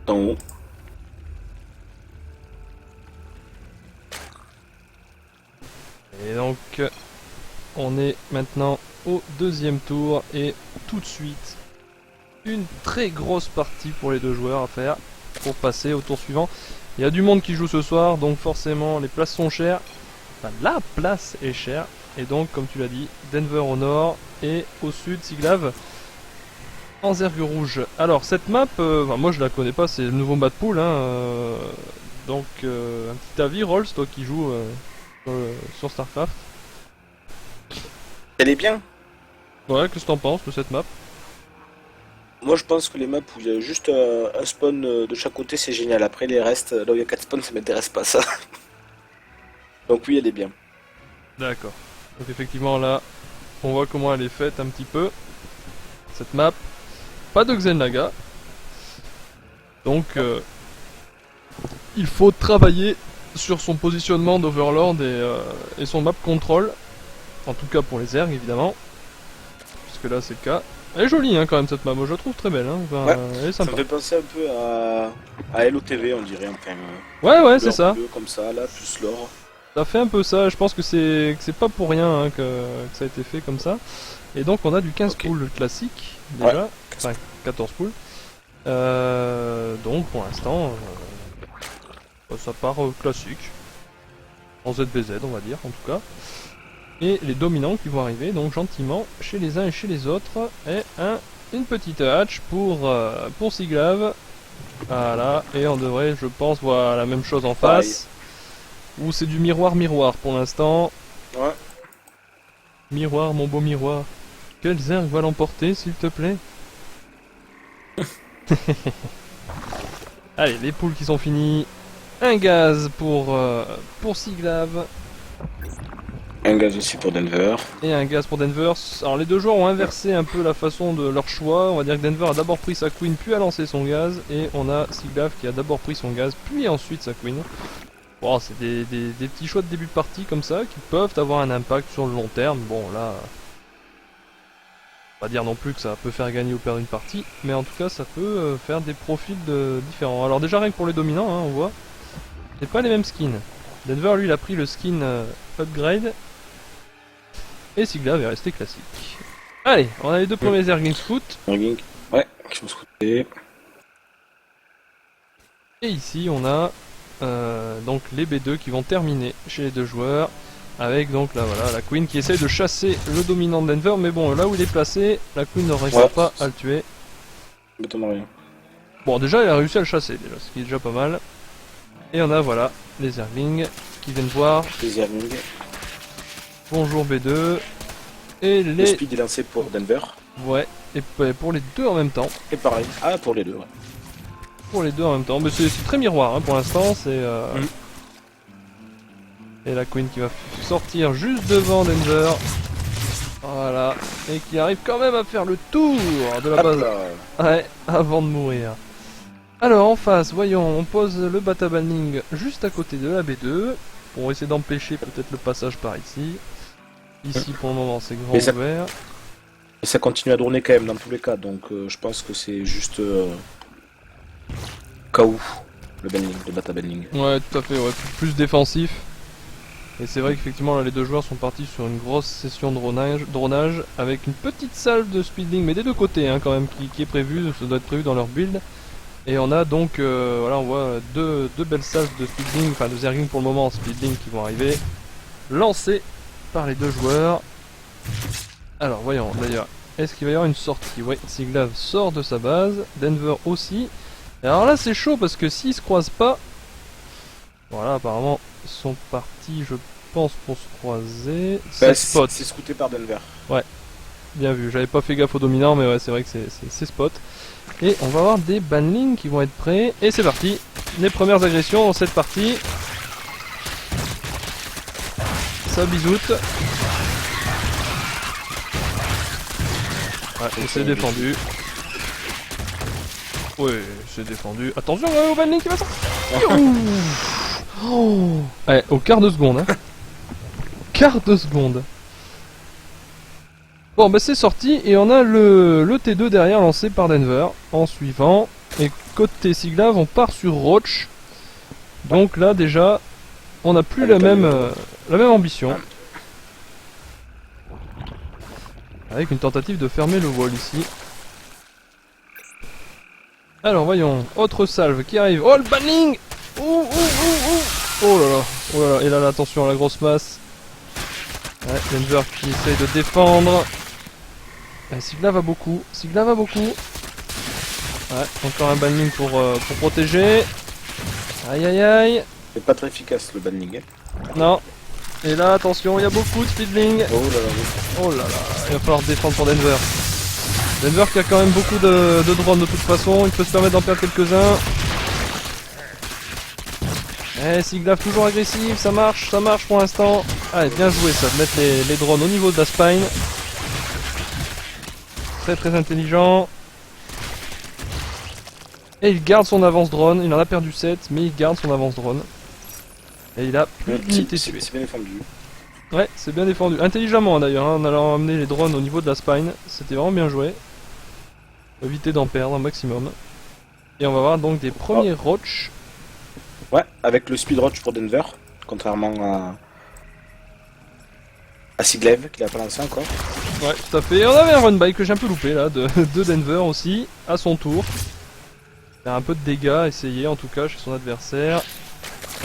En haut. Et donc, on est maintenant au deuxième tour et tout de suite, une très grosse partie pour les deux joueurs à faire pour passer au tour suivant. Il y a du monde qui joue ce soir, donc forcément les places sont chères. Enfin, la place est chère. Et donc, comme tu l'as dit, Denver au nord et au sud, Siglav en zergue rouge. Alors, cette map, moi je la connais pas, c'est le nouveau map pool. Hein, donc, un petit avis, Rolls, toi qui joues sur StarCraft. Elle est bien. Ouais, qu'est-ce que t'en penses de cette map? Moi je pense que les maps où il y a juste un spawn de chaque côté c'est génial. Après les restes, là où il y a 4 spawns ça m'intéresse pas ça. Donc oui elle est bien. D'accord. Donc effectivement là, on voit comment elle est faite un petit peu. Cette map. Pas de Xenlaga. Donc il faut travailler sur son positionnement d'Overlord et son map control. En tout cas pour les ergs évidemment. Puisque là c'est le cas. Elle est jolie hein, quand même cette map, moi je la trouve très belle. Hein. Enfin, ouais, elle est sympa. Ça me fait penser un peu à LOTV on dirait. Enfin, ouais c'est ça. Comme ça, là, plus l'or. Ça fait un peu ça, je pense que c'est pas pour rien hein, que ça a été fait comme ça. Et donc on a du 15 poules classique déjà, ouais. enfin 14 poules. Donc pour l'instant, ça part classique. En ZBZ on va dire en tout cas. Et les dominants qui vont arriver donc gentiment chez les uns et chez les autres. Et une petite hatch pour Siglav. Voilà, et on devrait je pense voir la même chose en face. Où c'est du miroir pour l'instant. Ouais. Miroir, mon beau miroir. Quel zerg va l'emporter s'il te plaît? Allez, les poules qui sont finies. Un gaz pour Siglav. Un gaz aussi pour Denver. Et un gaz pour Denver. Alors les deux joueurs ont inversé un peu la façon de leur choix. On va dire que Denver a d'abord pris sa queen puis a lancé son gaz. Et on a Siglav qui a d'abord pris son gaz puis ensuite sa queen. Bon, c'est des petits choix de début de partie comme ça qui peuvent avoir un impact sur le long terme. Bon là... Pas dire non plus que ça peut faire gagner ou perdre une partie, mais en tout cas ça peut faire des profils différents. Alors déjà rien que pour les dominants, hein, on voit, c'est pas les mêmes skins. Denver lui il a pris le skin upgrade, et Siglav est resté classique. Allez, on a les deux premiers Zerglings foot. Ouais, qui vont se scouter. Et ici on a donc les B2 qui vont terminer chez les deux joueurs. Avec donc là voilà la queen qui essaye de chasser le dominant de Denver, mais bon là où il est placé, la queen ne réussit pas à le tuer. Rien. Bon déjà il a réussi à le chasser déjà, ce qui est déjà pas mal. Et on a voilà les Zerglings qui viennent voir. Les Zerglings. Bonjour B2. Et Le les... speed est lancé pour Denver. Ouais, et pour les deux en même temps. Et pareil, ah pour les deux ouais. Pour les deux en même temps, mais c'est très miroir hein, pour l'instant, c'est... Et la queen qui va sortir juste devant Denver. Voilà. Et qui arrive quand même à faire le tour de la base. Ouais, avant de mourir. Alors en face, voyons, on pose le Batabalning juste à côté de la B2. Pour essayer d'empêcher peut-être le passage par ici. Ici pour le moment c'est grand ouvert. Et ça continue à tourner quand même dans tous les cas. Donc je pense que c'est juste... KO. Le Balning, le Batabalning. Ouais tout à fait, ouais, plus défensif. Et c'est vrai qu'effectivement là les deux joueurs sont partis sur une grosse session de dronage avec une petite salve de speedling, mais des deux côtés hein, quand même qui est prévu, ça doit être prévu dans leur build. Et on a donc, voilà on voit deux belles salves de speedling, enfin de zergling pour le moment en speedling qui vont arriver, lancées par les deux joueurs. Alors voyons d'ailleurs, est-ce qu'il va y avoir une sortie? Ouais, Siglav sort de sa base, Denver aussi. Et alors là c'est chaud parce que s'ils se croisent pas, voilà apparemment ils sont partis je pense pour se croiser. C'est spot. C'est scouté par Denver. Ouais, bien vu, j'avais pas fait gaffe au dominant mais ouais c'est vrai que c'est spot. Et on va avoir des banlings qui vont être prêts. Et c'est parti, les premières agressions dans cette partie. Ça bisoute. Ouais, et c'est défendu. Ouais, c'est défendu. Attention au banling qui va sortir. Oh. Ouais, au quart de seconde. Hein. Quart de seconde. Bon bah c'est sorti et on a le T2 derrière lancé par Denver en suivant. Et côté Siglav on part sur Roach. Donc là déjà on n'a plus la même ambition. Avec une tentative de fermer le wall ici. Alors voyons, autre salve qui arrive. Oh le banning. Oh là là, et là attention à la grosse masse. Ouais, Denver qui essaye de défendre. Siglav va beaucoup, Ouais, encore un banning pour protéger. Aïe aïe aïe. C'est pas très efficace le banning. Non. Et là attention, il y a beaucoup de speedling. Oh là là, il va falloir défendre pour Denver. Denver qui a quand même beaucoup de drones de toute façon, il peut se permettre d'en perdre quelques-uns. Siglav toujours agressif, ça marche pour l'instant. Allez, bien joué ça, de mettre les drones au niveau de la spine. Très très intelligent. Et il garde son avance drone, il en a perdu 7, mais il garde son avance drone. Et il a plus d'unités tuées. C'est bien défendu. Ouais, c'est bien défendu. Intelligemment d'ailleurs, hein, en allant amener les drones au niveau de la spine. C'était vraiment bien joué. Éviter d'en perdre un maximum. Et on va voir donc des premiers Roach. Ouais, avec le speed Roach pour Denver, contrairement à Siglav qui l'a pas lancé encore. Ouais, tout à fait. Et on avait un run by que j'ai un peu loupé là, de Denver aussi, à son tour. faire un peu de dégâts, essayer en tout cas chez son adversaire.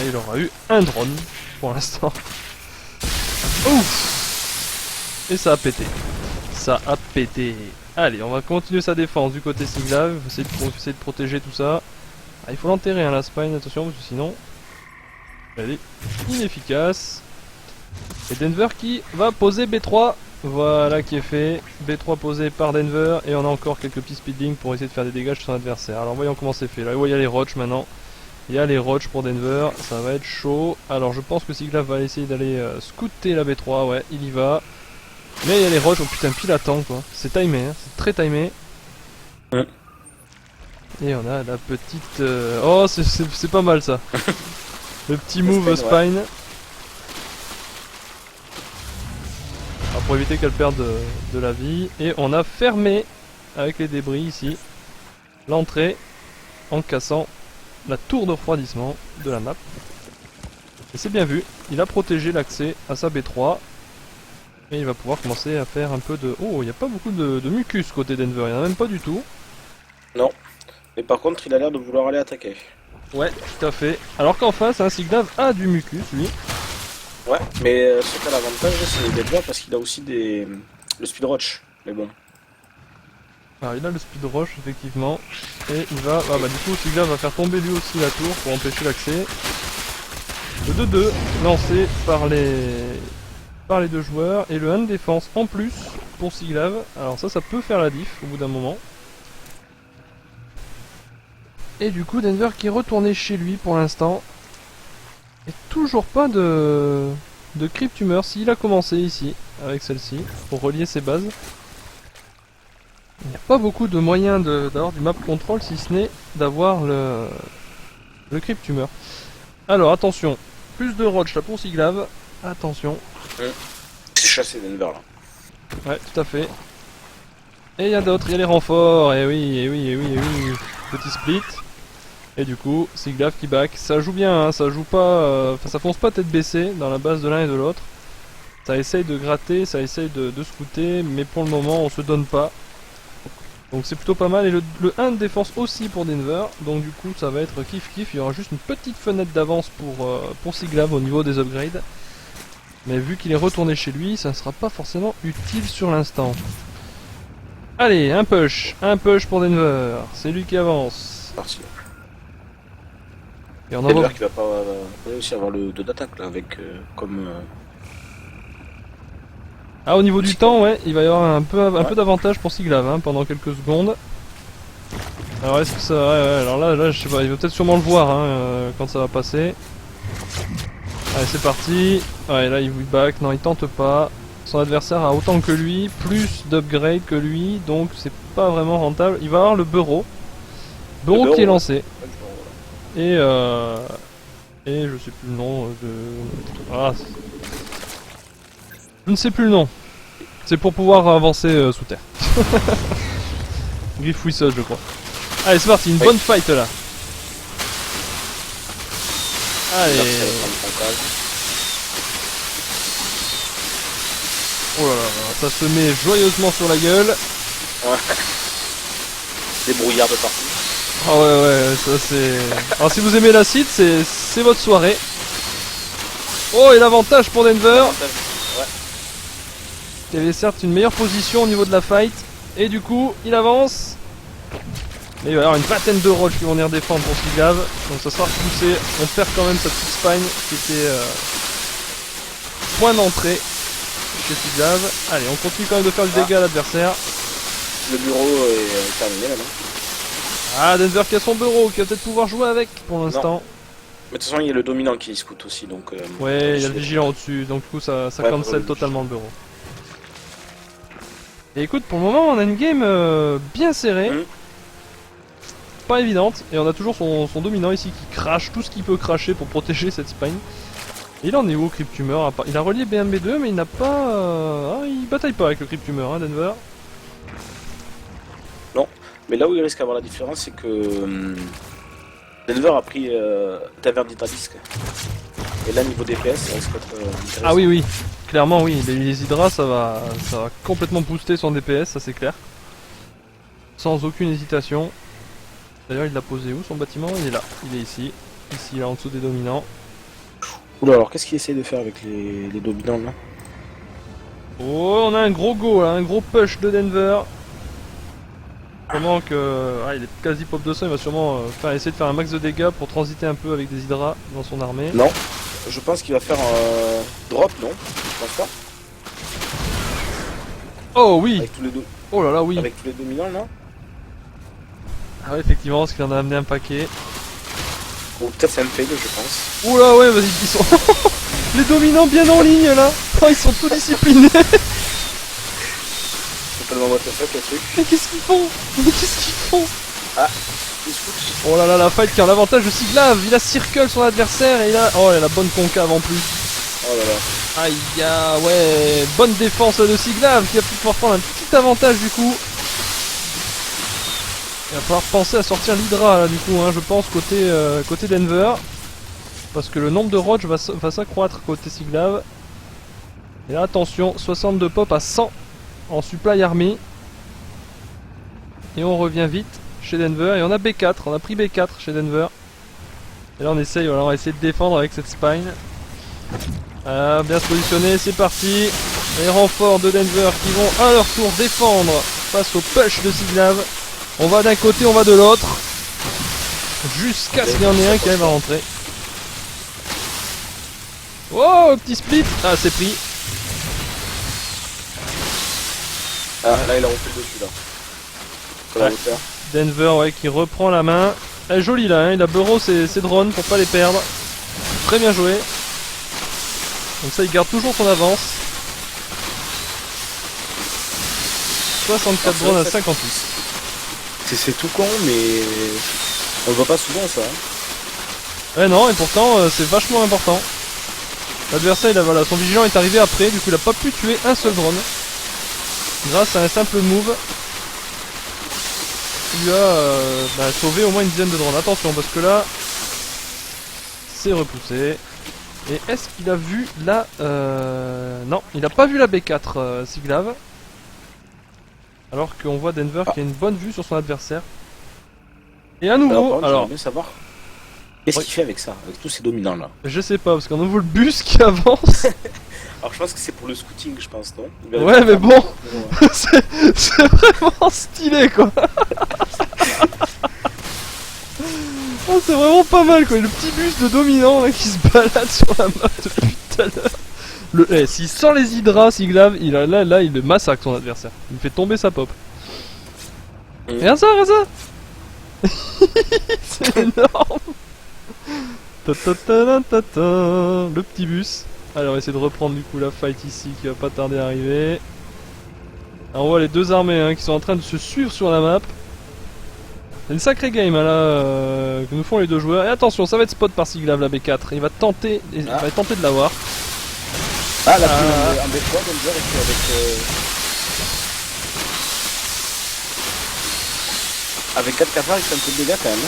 Et il aura eu un drone pour l'instant. Ouf. Et ça a pété. Ça a pété. Allez, on va continuer sa défense du côté Siglav. Il faut essayer de protéger tout ça. Ah, il faut l'enterrer hein, la spine, attention, parce que sinon elle est inefficace. Et Denver qui va poser B3. Voilà qui est fait. B3 posé par Denver. Et on a encore quelques petits speedlings pour essayer de faire des dégâts sur son adversaire. Alors voyons comment c'est fait. Là, il y a les roches maintenant. Il y a les roches pour Denver. Ça va être chaud. Alors je pense que Siglav va essayer d'aller scouter la B3. Ouais, il y va. Mais il y a les roches. Oh putain, pile à temps quoi. C'est timé, hein. C'est très timé. Ouais. Et on a la petite... Oh, c'est pas mal ça. Le petit move spine. Ouais. Alors, pour éviter qu'elle perde de la vie. Et on a fermé, avec les débris ici, l'entrée en cassant la tour de refroidissement de la map. Et c'est bien vu, il a protégé l'accès à sa B3. Et il va pouvoir commencer à faire un peu de... Oh, il n'y a pas beaucoup de mucus côté Denver, il n'y en a même pas du tout. Non. Mais par contre, il a l'air de vouloir aller attaquer. Ouais, tout à fait. Alors qu'en face, hein, Siglav a du mucus, lui. Ouais, mais ce qui a l'avantage, c'est Denver parce qu'il a aussi le speed rush. Mais bon. Alors, il a le speed rush, effectivement. Et il va... Ah bah du coup, Siglav va faire tomber lui aussi la tour pour empêcher l'accès. Le 2-2, lancé par les deux joueurs. Et le 1 de défense en plus pour Siglav. Alors ça peut faire la diff au bout d'un moment. Et du coup Denver qui est retourné chez lui pour l'instant. Et toujours pas de Cryptumeur. S'il a commencé ici avec celle-ci pour relier ses bases. Il n'y a pas beaucoup de moyens d'avoir du map control si ce n'est d'avoir le Cryptumeur. Alors attention, plus de roach là pour Siglav. Attention. C'est chassé Denver là. Ouais, tout à fait. Et il y a d'autres, il y a les renforts. Et oui, et oui, et oui, et oui. Petit split. Et du coup, Siglav qui back, ça joue bien, hein, ça joue pas, ça fonce pas tête baissée dans la base de l'un et de l'autre. Ça essaye de gratter, ça essaye de scouter, mais pour le moment on se donne pas. Donc c'est plutôt pas mal, et le 1 de défense aussi pour Denver, donc du coup ça va être kiff kiff, il y aura juste une petite fenêtre d'avance pour Siglav au niveau des upgrades. Mais vu qu'il est retourné chez lui, ça ne sera pas forcément utile sur l'instant. Allez, un push pour Denver, c'est lui qui avance. Parti. Et on en Denver qui va pas aussi avoir le 2 d'attaque là avec comme... Ah, au niveau du temps, ouais, il va y avoir un peu d'avantage pour Siglav hein, pendant quelques secondes. Alors est-ce que ça... Ouais, alors là je sais pas, il va peut-être sûrement le voir hein, quand ça va passer. Allez, c'est parti. Ouais, là il back, non il tente pas. Son adversaire a autant que lui, plus d'upgrade que lui, donc c'est pas vraiment rentable. Il va avoir le bureau. Bureau qui est lancé. Et je sais plus le nom de... Ah, je ne sais plus le nom. C'est pour pouvoir avancer sous terre. Griff Whistle je crois. Allez c'est parti, une bonne fight là. Allez. Oh là là, ça se met joyeusement sur la gueule. Ouais. Des brouillards de partout. Ah ouais, ça c'est... Alors si vous aimez l'acide, c'est votre soirée. Oh, et l'avantage pour Denver. Ouais. Il avait certes une meilleure position au niveau de la fight. Et du coup, il avance. Mais il va y avoir une vingtaine de roches qui vont venir défendre pour Siglav. Donc ça sera repoussé. On perd quand même sa petite spine qui était point d'entrée chez Siglav. Allez, on continue quand même de faire du dégât à l'adversaire. Le bureau est terminé maintenant. Ah, Denver qui a son bureau, qui va peut-être pouvoir jouer avec pour l'instant. Mais de toute façon, il y a le dominant qui scout aussi, donc... ouais, il y a le vigilant au-dessus, donc du coup ça cancel totalement le bureau. Et écoute, pour le moment, on a une game bien serrée. Pas évidente, et on a toujours son dominant ici qui crache tout ce qu'il peut cracher pour protéger cette spine. Et il en est où, Cryptumeur? Il a relié BMB2, mais il n'a pas... Ah, il bataille pas avec le Cryptumeur, hein, Denver. Non, mais là où il risque d'avoir la différence, c'est que Denver a pris Taverne d'Hydralisque. Et là, niveau DPS, ça risque d'être intéressant. Ah oui, clairement oui, les Hydras ça va complètement booster son DPS, ça c'est clair. Sans aucune hésitation. D'ailleurs, il l'a posé où son bâtiment? Il est là, il est ici. Ici, là, en dessous des dominants. Oula, alors qu'est-ce qu'il essaie de faire avec les dominants là? Oh, on a un gros go là, un gros push de Denver. Comment que... Ah, il est quasi pop 200, il va sûrement essayer de faire un max de dégâts pour transiter un peu avec des hydras dans son armée. Non, je pense qu'il va faire un drop, non? Je pense pas. Oh oui! Avec tous les deux. Oh là là, oui! Avec tous les dominants là? Ah ouais, effectivement, parce qu'il en a amené un paquet. Ou peut-être c'est un fail, je pense. Oula, ouais, vas-y, ils sont... Les dominants bien en ligne là! Oh, ils sont tout disciplinés! Totalement what the fuck le truc. Mais qu'est-ce qu'ils font? Mais qu'est-ce qu'ils font? Ah, ils se foutent. Oh là là, la fight qui a l'avantage de Siglav, il a circle son adversaire et il a... Oh, il a la bonne concave en plus. Oh là là. Aïe, ouais, bonne défense de Siglav qui a pu pouvoir prendre un petit avantage du coup. Il va falloir penser à sortir l'Hydra là du coup, hein, je pense, côté Denver. Parce que le nombre de roches va s'accroître côté Siglav. Et là, attention, 62 pop à 100 en supply army. Et on revient vite chez Denver. Et on a B4, on a pris B4 chez Denver. Et là on essaye, voilà, on va essayer de défendre avec cette spine. Bien se positionner, c'est parti. Les renforts de Denver qui vont à leur tour défendre face au push de Siglav. On va d'un côté, on va de l'autre. Jusqu'à ce qu'il y en ait un qui arrive à rentrer. Oh, petit split. Ah, c'est pris. Ah, là il a refait le dessus là. Sur la Ouais. hauteur. Denver, ouais, qui reprend la main. Elle est jolie là, hein. Il a burrow ses drones pour pas les perdre. Très bien joué. Donc ça, il garde toujours son avance. 64 drones à 58. C'est tout con, mais on le voit pas souvent ça. Hein. Ouais, non, et pourtant, c'est vachement important. L'adversaire, voilà, son vigilant est arrivé après, du coup, il a pas pu tuer un seul drone. Grâce à un simple move, il lui a sauvé au moins une dizaine de drones. Attention, parce que là, c'est repoussé. Et est-ce qu'il a vu la... Non, il a pas vu la B4, Siglav. Alors qu'on voit Denver qui a une bonne vue sur son adversaire. Et à nouveau, alors... Bien savoir. Qu'est-ce qu'il fait avec ça, avec tous ces dominants là? Je sais pas, parce qu'on a nouveau le bus qui avance. Alors je pense que c'est pour le scouting, je pense, non? Ouais, mais bon, c'est vraiment stylé quoi. Oh, c'est vraiment pas mal quoi, le petit bus de dominant là, qui se balade sur la map depuis tout à l'heure. S'il sent les hydras, Siglav, là il le massacre son adversaire. Il fait tomber sa pop. Regarde ça, regarde ça. C'est énorme. Le petit bus. Allez, on va essayer de reprendre du coup la fight ici qui va pas tarder à arriver. Alors, on voit les deux armées hein, qui sont en train de se suivre sur la map. C'est une sacrée game hein, là que nous font les deux joueurs. Et attention, ça va être spot par Siglav la B4. Il va tenter, il va tenter de l'avoir. Ah, la un B3 Denver et puis avec 4 cafards, il fait un peu de dégâts quand même.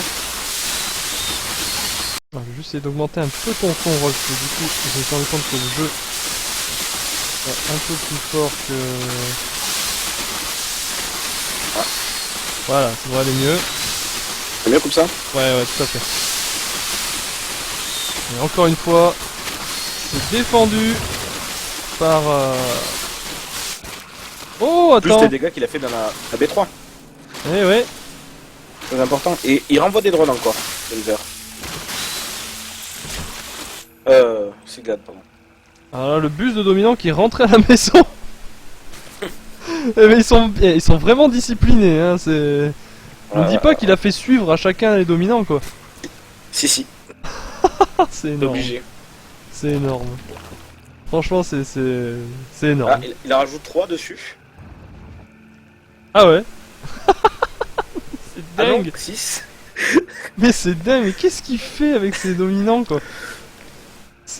Alors, je vais juste essayer d'augmenter un peu ton son, Rolf. Du coup, je me suis rendu compte que le jeu est un peu plus fort que... Ah. Voilà, ça devrait aller mieux. C'est mieux comme ça? Ouais, tout à fait. Et encore une fois, c'est défendu par... Oh, attends! Plus les dégâts qu'il a fait dans la B3. Eh ouais. Très important. Et il renvoie des drones encore, Denver. Siglav, pardon. Alors là, le bus de dominant qui est rentré à la maison. Mais ils sont vraiment disciplinés, hein, c'est... On ne dit pas qu'il a fait suivre à chacun les dominants, quoi. Si. C'est énorme. Obligé. C'est énorme. Franchement, c'est énorme. Ah, il en rajoute 3 dessus. Ah ouais. C'est dingue. Ah non, 6. Mais c'est dingue, mais qu'est-ce qu'il fait avec ses dominants, quoi?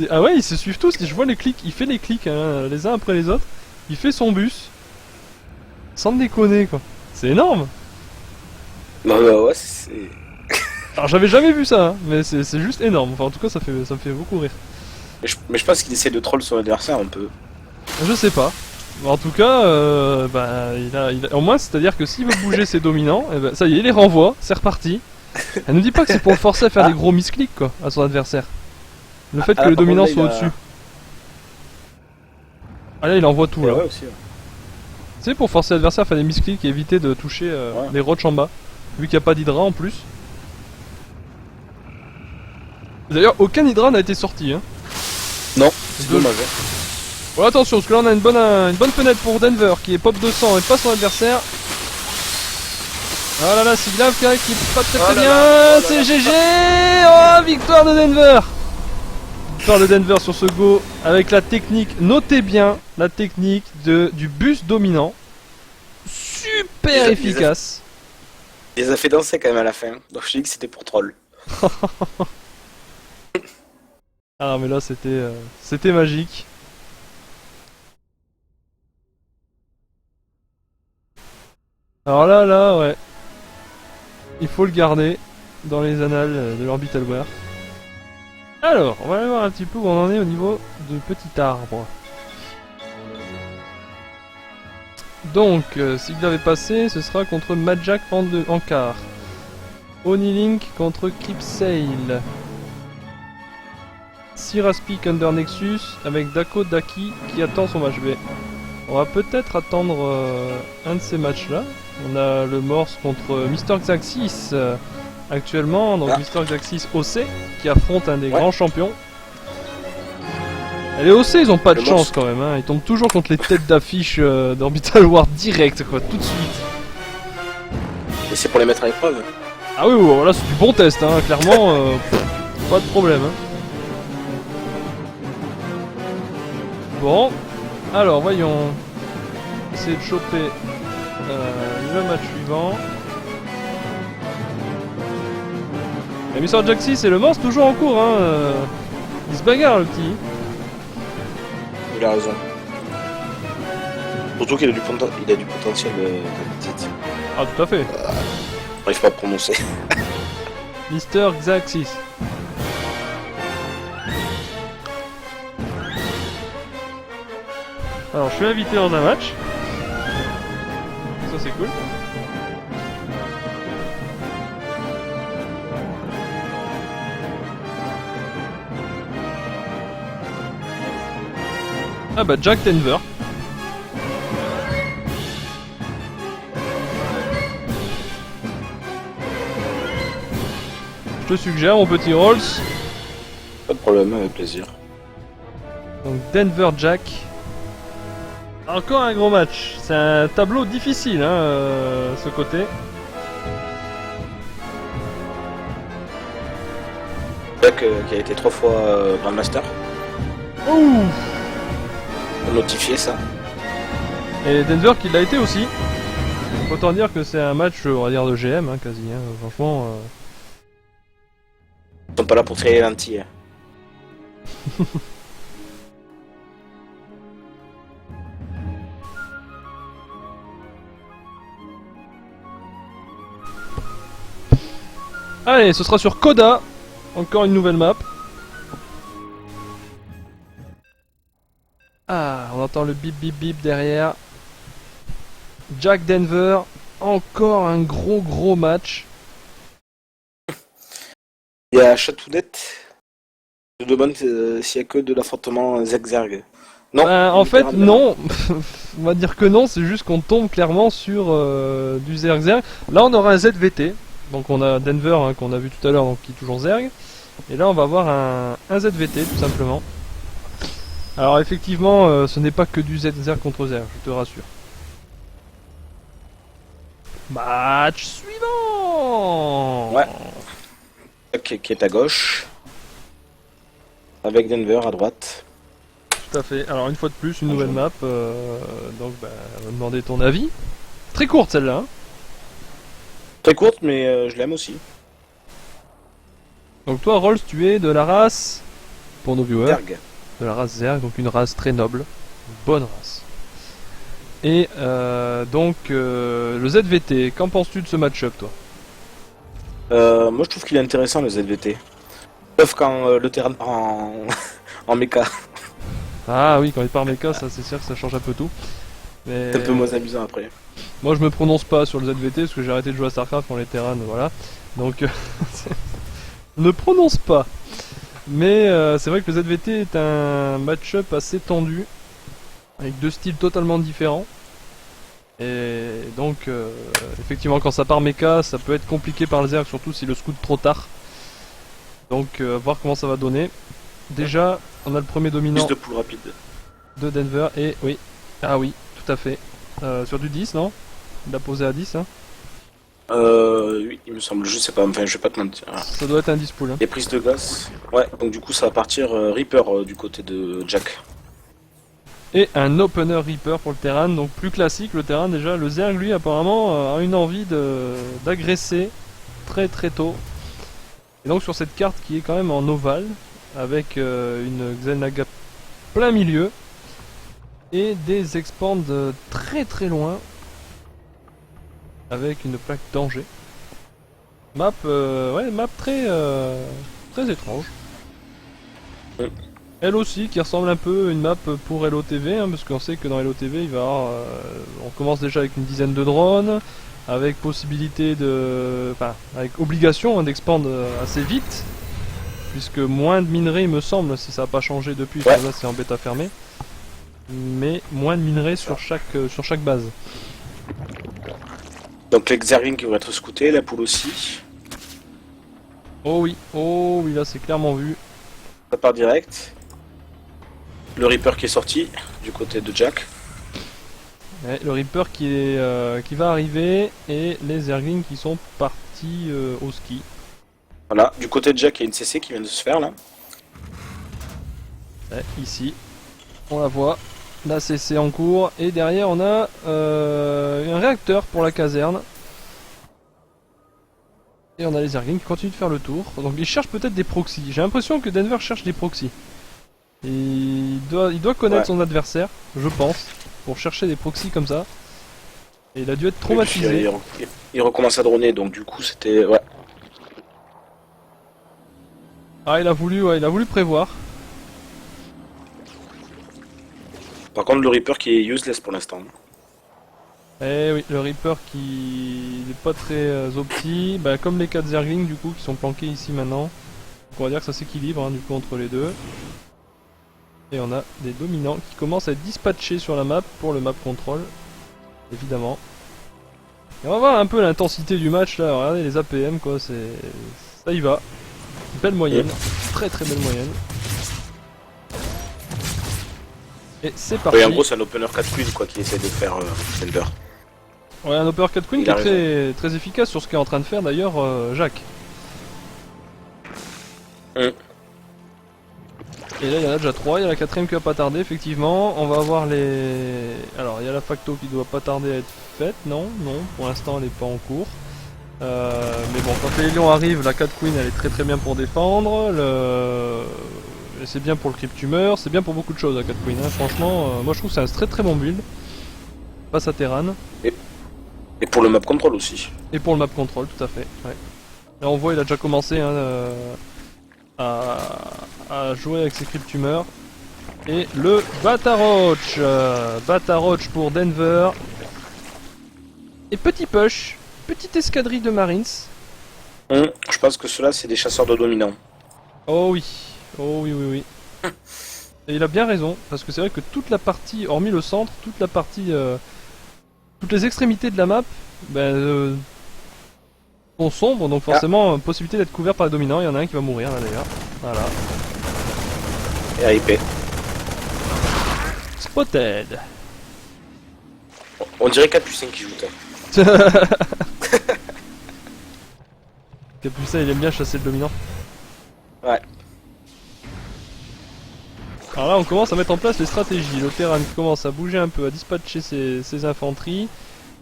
Ah ouais, ils se suivent tous, je vois les clics, il fait les clics hein, les uns après les autres. Il fait son bus. Sans déconner, quoi. C'est énorme. Non, ouais, c'est... Alors j'avais jamais vu ça, hein, mais c'est juste énorme. Enfin en tout cas ça me fait beaucoup rire. Mais je pense qu'il essaie de troll son adversaire un peu. Je sais pas. En tout cas, il a... au moins c'est à dire que s'il veut bouger ses dominants, eh ben, ça y est, il les renvoie, c'est reparti. Elle nous dit pas que c'est pour le forcer à faire des gros misclics quoi, à son adversaire. Le fait que là, le par dominant contre, soit là, il a- au-dessus. Ah là il envoie tout là. Ouais, aussi. Ouais. C'est pour forcer l'adversaire à faire des misclics et éviter de toucher les roches en bas. Vu qu'il n'y a pas d'Hydra en plus. D'ailleurs aucun Hydra n'a été sorti hein. Non, c'est dommage. Bon attention parce que là on a une bonne fenêtre pour Denver qui est pop 200 et pas son adversaire. Oh là là, c'est Glavka qui est pas très bien, c'est GG. Oh, victoire de Denver. Victoire de Denver sur ce go avec la technique, notez bien la technique du bus dominant. Super efficace. Il les a fait danser quand même à la fin, donc je dis que c'était pour troll. Ah mais là c'était magique. Alors là ouais. Il faut le garder dans les annales de l'Orbital War. Alors, on va aller voir un petit peu où on en est au niveau de petit arbre. Donc, si Glav est passé, ce sera contre Majak en quart. Onilink contre Kripsail. Siraspik Under Nexus avec Dako Daki qui attend son match B. On va peut-être attendre un de ces matchs-là. On a le Morse contre Mr. Xaxis actuellement, donc Mr. Xaxis OC qui affronte un des grands champions. Et les OC ils ont pas de chance quand même, hein. Ils tombent toujours contre les têtes d'affiche d'Orbital War direct quoi, tout de suite. Et c'est pour les mettre à l'épreuve. Ah oui, voilà c'est du bon test, hein. Clairement, pas de problème. Hein. Bon, alors voyons, essayer de choper le match suivant. Et Mr. Jaxi, c'est le monstre toujours en cours, hein. Il se bagarre le petit. Il a raison. Surtout qu'il a du potentiel d'athlète. Ah tout à fait. J'arrive pas à prononcer. Mr. Xaxis. Alors je suis invité dans un match. Ça c'est cool. Ah bah Jack Denver. Je te suggère mon petit Rolls. Pas de problème, avec plaisir. Donc Denver Jack. Encore un gros match. C'est un tableau difficile hein, ce côté. Jack qui a été 3 fois Grandmaster. Ouh. Notifier ça. Et Denver qui l'a été aussi. Autant dire que c'est un match, on va dire, de GM, hein, quasi. Hein. Franchement. Ils sont pas là pour tirer les lentilles. Allez, ce sera sur Coda. Encore une nouvelle map. Ah, on entend le bip bip bip derrière. Jack Denver, encore un gros match. Il y a Chatounette. Je demande s'il y a que de l'affrontement Zerg. Non. En fait, non. On va dire que non, c'est juste qu'on tombe clairement sur du Zerg. Là, on aura un ZVT. Donc, on a Denver hein, qu'on a vu tout à l'heure, donc qui est toujours Zerg. Et là, on va avoir un ZVT tout simplement. Alors effectivement, ce n'est pas que du Zerg contre Zerg, je te rassure. Match suivant. Ouais. Qui est à gauche. Avec Denver à droite. Tout à fait. Alors une fois de plus, une nouvelle map. Donc bah, on va demander ton avis. Très courte celle-là. Hein. Très courte, mais je l'aime aussi. Donc toi, Rolls, tu es de la race, pour nos viewers, Zerg. De la race Zerg, donc une race très noble, une bonne race. Et donc le ZVT, qu'en penses-tu de ce match-up, toi? Moi je trouve qu'il est intéressant le ZVT. Sauf quand le terrain part en méca. Ah oui, quand il part méca, ça c'est sûr que ça change un peu tout. Mais... C'est un peu moins amusant après. Moi je me prononce pas sur le ZVT parce que j'ai arrêté de jouer à Starcraft quand les terrains, voilà. Donc ne prononce pas. Mais c'est vrai que le ZVT est un match-up assez tendu, avec deux styles totalement différents. Et donc effectivement quand ça part mecha, ça peut être compliqué par le Zerg, surtout si le scout trop tard. Donc voir comment ça va donner. Déjà on a le premier dominant de poule rapide de Denver et oui, ah oui, tout à fait. Sur du 10 non? Il l'a posé à 10 hein? Oui, il me semble, je sais pas, enfin je vais pas te mentir. Ça doit être un 10 pool. Hein. Les prises de gaz. Ouais, donc du coup ça va partir Reaper du côté de Jack. Et un opener Reaper pour le terrain, donc plus classique le terrain déjà. Le Zerg lui apparemment a une envie d'agresser très très tôt. Et donc sur cette carte qui est quand même en ovale, avec une Xel'Naga plein milieu, et des expands très très loin, avec une plaque danger. Map, ouais, map très, très étrange. Elle aussi qui ressemble un peu à une map pour LOTV, hein, parce qu'on sait que dans LOTV il va y avoir, on commence déjà avec une dizaine de drones, avec possibilité de, enfin avec obligation hein, d'expandre assez vite, puisque moins de minerais il me semble, si ça n'a pas changé depuis, parce que là c'est en bêta fermée, mais moins de minerais sur chaque base. Donc les Xerglings qui vont être scoutés, la poule aussi. Oh oui là c'est clairement vu. Ça part direct. Le Reaper qui est sorti du côté de Jack. Ouais, le Reaper qui va arriver et les Zerglings qui sont partis au ski. Voilà, du côté de Jack il y a une CC qui vient de se faire là. Ouais, ici, on la voit, la CC en cours et derrière on a un réacteur pour la caserne. Et on a les Zerglings qui continuent de faire le tour. Donc ils cherchent peut-être des proxys. J'ai l'impression que Denver cherche des proxys. Et il doit connaître son adversaire, je pense, pour chercher des proxys comme ça. Et il a dû être traumatisé. Il recommence à droner, donc du coup c'était... Ouais. Ah il a voulu prévoir. Par contre le Reaper qui est useless pour l'instant. Eh oui, le Reaper qui n'est pas très opti, bah, comme les 4 Zerglings du coup qui sont planqués ici maintenant. Donc on va dire que ça s'équilibre hein, du coup entre les deux. Et on a des dominants qui commencent à être dispatchés sur la map pour le map control, évidemment. Et on va voir un peu l'intensité du match là, regardez les APM quoi, ça y va. Belle moyenne, très très belle moyenne. Et c'est parti. Oui, en gros c'est un opener 4 queen quoi qui essaie de faire Denver. Ouais, un Upper 4 Queen qui est très efficace sur ce qu'est en train de faire d'ailleurs Jacques. Et là il y en a déjà 3, il y a la 4ème qui va pas tarder effectivement. On va avoir les... Alors il y a la facto qui doit pas tarder à être faite, non, pour l'instant elle est pas en cours. Mais bon, quand les lions arrivent, la 4 Queen elle est très très bien pour défendre. C'est bien pour le Cryptumeur, c'est bien pour beaucoup de choses la 4 Queen, hein. Franchement, moi je trouve que c'est un très très bon build. Passe à Terran. Et pour le map control aussi. Et pour le map control, tout à fait. Ouais. Là on voit il a déjà commencé hein, à jouer avec ses Cryptumeurs. Et le Bataroach Bataroach pour Denver. Et petit push, petite escadrille de Marines. Je pense que ceux-là c'est des chasseurs de dominants. Oh oui, oui. Et il a bien raison, parce que c'est vrai que toute la partie, hormis le centre, toute la partie... toutes les extrémités de la map sont sombres, donc forcément possibilité d'être couvert par les dominants. Il y en a un qui va mourir là d'ailleurs. Voilà. Et RIP. Spotted. On dirait Capucin qui joue. Capucin il aime bien chasser le dominant. Ouais. Alors là on commence à mettre en place les stratégies. Le terrain commence à bouger un peu, à dispatcher ses infanteries.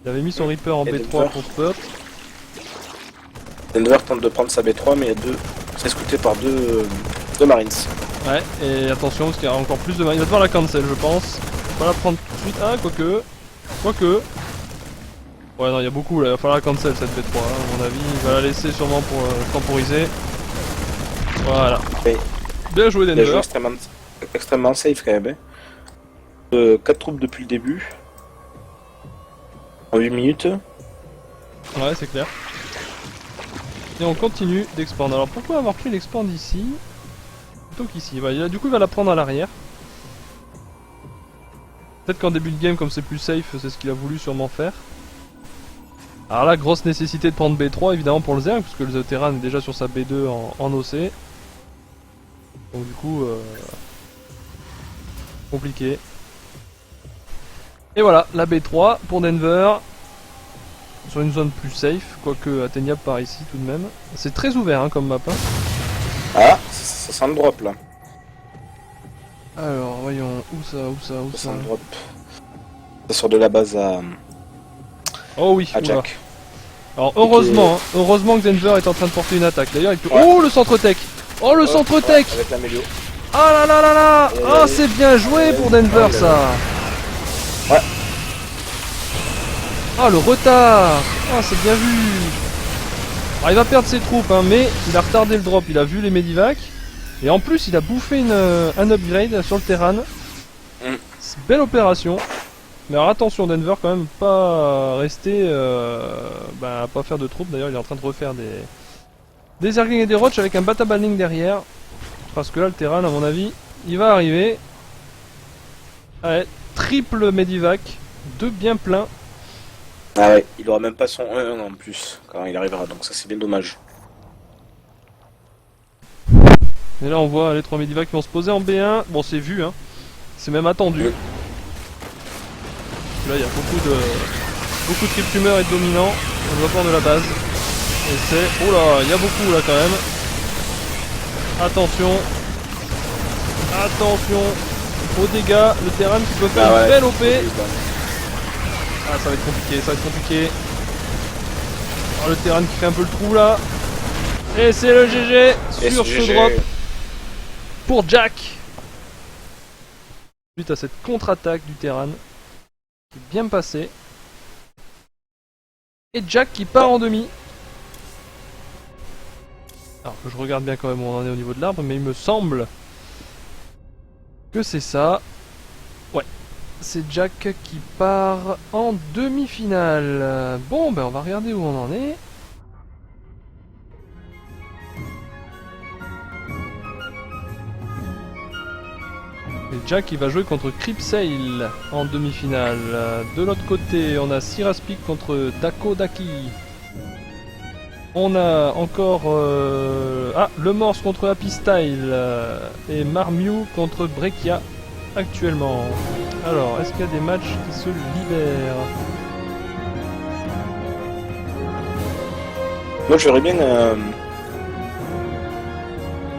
Il avait mis son Reaper en B3 pour spot. Denver tente de prendre sa B3 mais il y a deux... C'est scouté par deux Marines. Ouais, et attention parce qu'il y a encore plus de Marines. Il va devoir la cancel je pense. On va la prendre tout de suite. Ah quoique. Ouais non il y a beaucoup là, il va falloir la cancel cette B3 hein, à mon avis. Il va la laisser sûrement pour temporiser. Voilà. Et bien joué Denver. Il a joué extrêmement safe quand même. 4 troupes depuis le début. En 8 minutes. Ouais c'est clair. Et on continue d'expand. Alors pourquoi avoir pris l'expand ici plutôt qu'ici? Du coup il va la prendre à l'arrière. Peut-être qu'en début de game, comme c'est plus safe, c'est ce qu'il a voulu sûrement faire. Alors là, grosse nécessité de prendre B3 évidemment pour le Zerg, puisque le Terran est déjà sur sa B2 en OC. Donc du coup, compliqué. Et voilà, la B3 pour Denver. Sur une zone plus safe, quoique atteignable par ici tout de même. C'est très ouvert hein, comme map. Hein. Ah, ça sent le drop là. Alors, voyons, où ça Ça sent le drop. C'est sur de la base à... Oh oui, à Jack. Alors heureusement, hein, heureusement que Denver est en train de porter une attaque. D'ailleurs, il peut... Ouais. Oh, le centre tech. Oh, le centre tech. Avec la Mélio. Ah là là là là. Ah, c'est bien joué pour Denver, ça. Ouais. Ah, le retard. Ah, c'est bien vu. Alors, il va perdre ses troupes, hein, mais il a retardé le drop. Il a vu les Medivac. Et en plus, il a bouffé un upgrade sur le Terran. C'est belle opération. Mais alors attention, Denver quand même, pas rester, pas faire de troupes. D'ailleurs, il est en train de refaire des Zerglings et des Roach avec un Batabaling derrière. Parce que là, le Terran, à mon avis, il va arriver. Allez, triple Medivac, 2 bien pleins. Ah ouais, il aura même pas son 1-1 en plus quand il arrivera, donc ça c'est bien dommage. Et là on voit les 3 Medivac qui vont se poser en B1. Bon, c'est vu, hein. C'est même attendu. Là il y a beaucoup de trip tumeurs et de dominants. On le voit pas de la base. Et c'est... Oh là, il y a beaucoup là quand même. Attention. Attention aux dégâts. Le Terran qui peut faire une belle OP. Ah, ça va être compliqué, ça va être compliqué. Oh, le Terran qui fait un peu le trou là. Et c'est le GG sur ce drop pour Jack. Suite à cette contre-attaque du Terran qui est bien passée. Et Jack qui part en demi. Alors que je regarde bien quand même où on en est au niveau de l'arbre, mais il me semble que c'est ça. Ouais. C'est Jack qui part en demi-finale. Bon, ben on va regarder où on en est. Et Jack qui va jouer contre Cripsail en demi-finale. De l'autre côté, on a Siraspic contre Dakodaki. On a encore Le Morse contre Happy Style et Marmiu contre Brekia actuellement. Alors, est-ce qu'il y a des matchs qui se libèrent? Moi j'aurais bien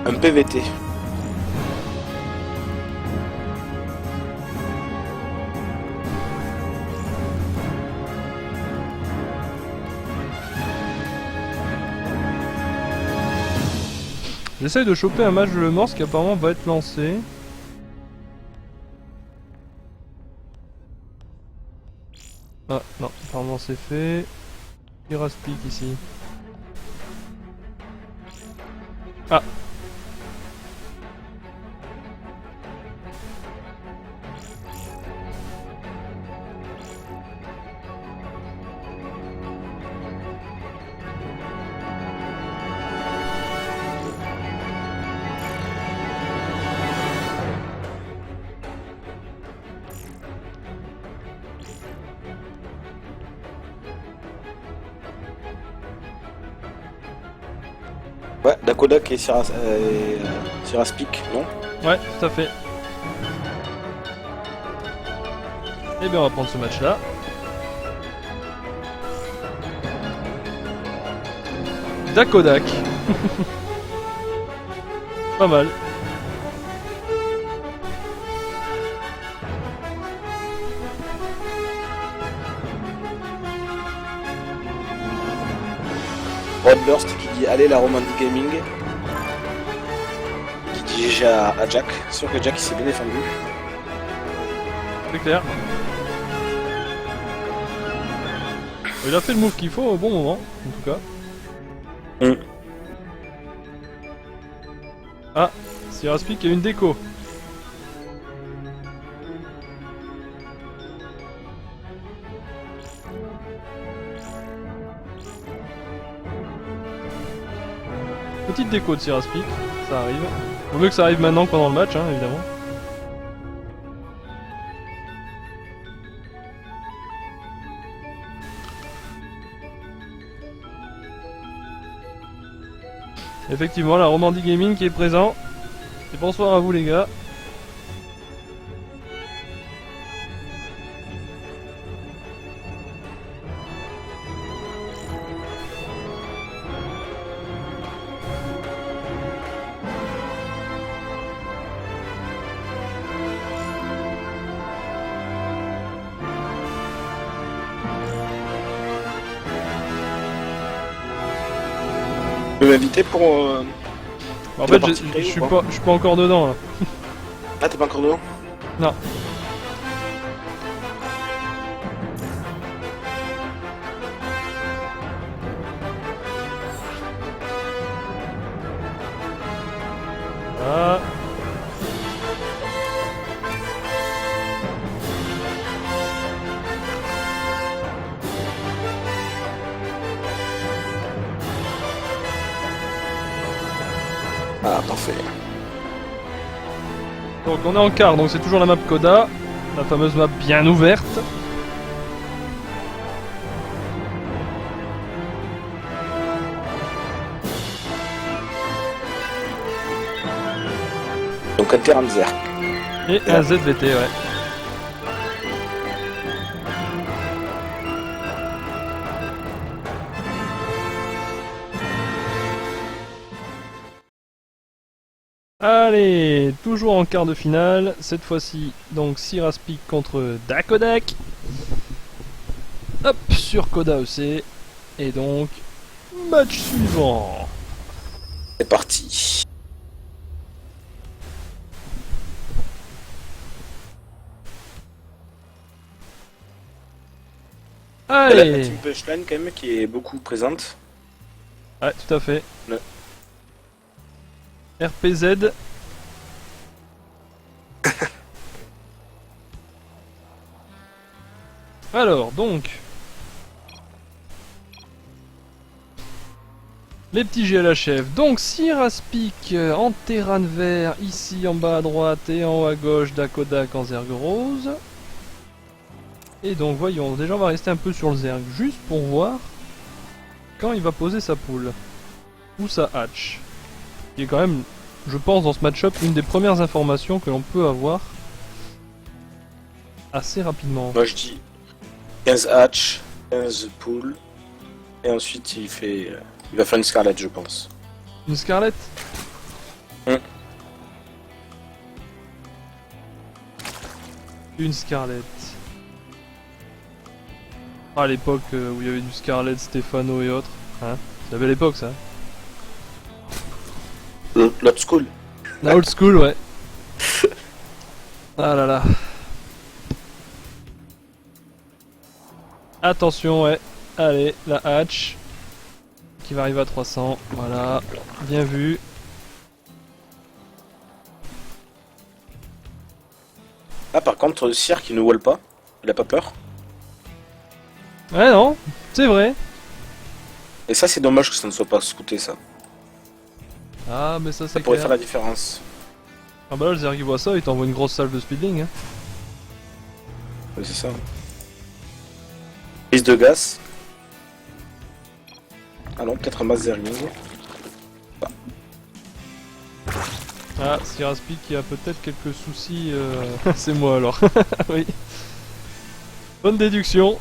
un PVT. J'essaye de choper un match de Le Morse qui apparemment va être lancé. Ah non, apparemment c'est fait. Iraspic ici. Ah. Ouais, Dakodak et Siraspic, non? Ouais, tout à fait. Et bien on va prendre ce match là. Dakodak. Pas mal. Rodburst qui dit allez la Romantic Gaming. Qui dit GG à Jack. C'est sûr que Jack il s'est bien défendu. C'est clair. Il a fait le move qu'il faut au bon moment, en tout cas. Ah, Siraspic a une déco. Petite déco de Siraspic, ça arrive. Vaut mieux que ça arrive maintenant que pendant le match, hein, évidemment. Effectivement, la Romandie Gaming qui est présent. Et bonsoir à vous les gars. Tu peux m'inviter pour... En fait, je suis pas encore dedans là. Ah, t'es pas encore dedans? Non. Ah. Ah, parfait. Donc on est en quart, donc c'est toujours la map Coda, la fameuse map bien ouverte. Donc un terrain de Zerk. Et un ZVT, ouais. Allez, toujours en quart de finale, cette fois-ci donc Siraspic contre Dakodak. Hop, sur Coda EC. Et donc, match suivant. C'est parti. Allez. La team Punchline quand même qui est beaucoup présente. Ouais, tout à fait. Ouais. RPZ. Alors, donc... Les petits GLHF. Donc, Siraspic en terrain vert, ici en bas à droite et en haut à gauche, Dakodak en Zerg rose. Et donc, voyons, déjà on va rester un peu sur le Zerg, juste pour voir quand il va poser sa poule. Ou sa hatch. Qui est quand même, je pense, dans ce match-up, une des premières informations que l'on peut avoir assez rapidement. Moi je dis 15 hatch, 15 poules, et ensuite il va faire une Scarlet, je pense. Une Scarlet? Une Scarlet. Ah, à l'époque où il y avait du Scarlet, Stefano et autres. Hein, c'est la belle époque ça. L'old school. La old school, ouais. Ah là là. Attention, ouais. Allez, la hatch. Qui va arriver à 300. Voilà. Bien vu. Ah, par contre, Sir qui ne wall pas, il a pas peur. Ouais, non, c'est vrai. Et ça, c'est dommage que ça ne soit pas scouté, ça. Ah, mais ça, c'est Ça pourrait clair. faire la différence. Ah bah là, le Zerg il voit ça, il t'envoie une grosse salle de speeding. Hein. Ouais, c'est ça. Prise de gaz. Ah non, peut-être un mass Zergling. Ah, Siraspic qui a peut-être quelques soucis. C'est moi alors. Oui. Bonne déduction.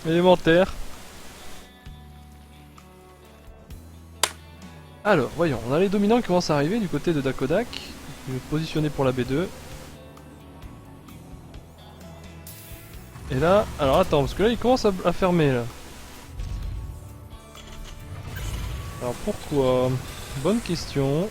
Élémentaire. Alors, voyons, on a les dominants qui commencent à arriver du côté de Dakodak. Il est positionné pour la B2. Et là, alors attends, parce que là il commence à fermer là. Alors pourquoi? Bonne question.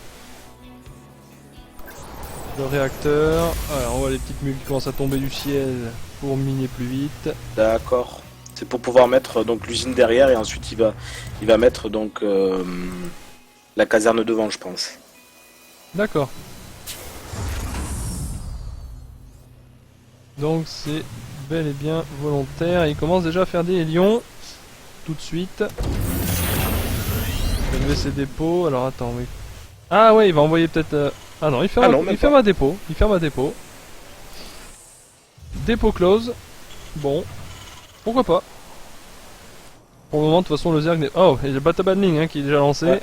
Le réacteur. Alors on voit les petites mules qui commencent à tomber du ciel pour miner plus vite. D'accord. C'est pour pouvoir mettre donc l'usine derrière et ensuite il va mettre donc la caserne devant, je pense. D'accord. Donc c'est bel et bien volontaire. Il commence déjà à faire des lions tout de suite. Le Enlever ses dépôts, alors attends, oui. Ah ouais, il va envoyer peut-être... Ah non, il ferme, Ah non, même il ferme un dépôt. Il ferme un dépôt. Dépôt close. Bon. Pourquoi pas. Pour le moment, de toute façon, le Zerg n'est... Oh, il y a le Bata Banning hein, qui est déjà lancé. Ouais.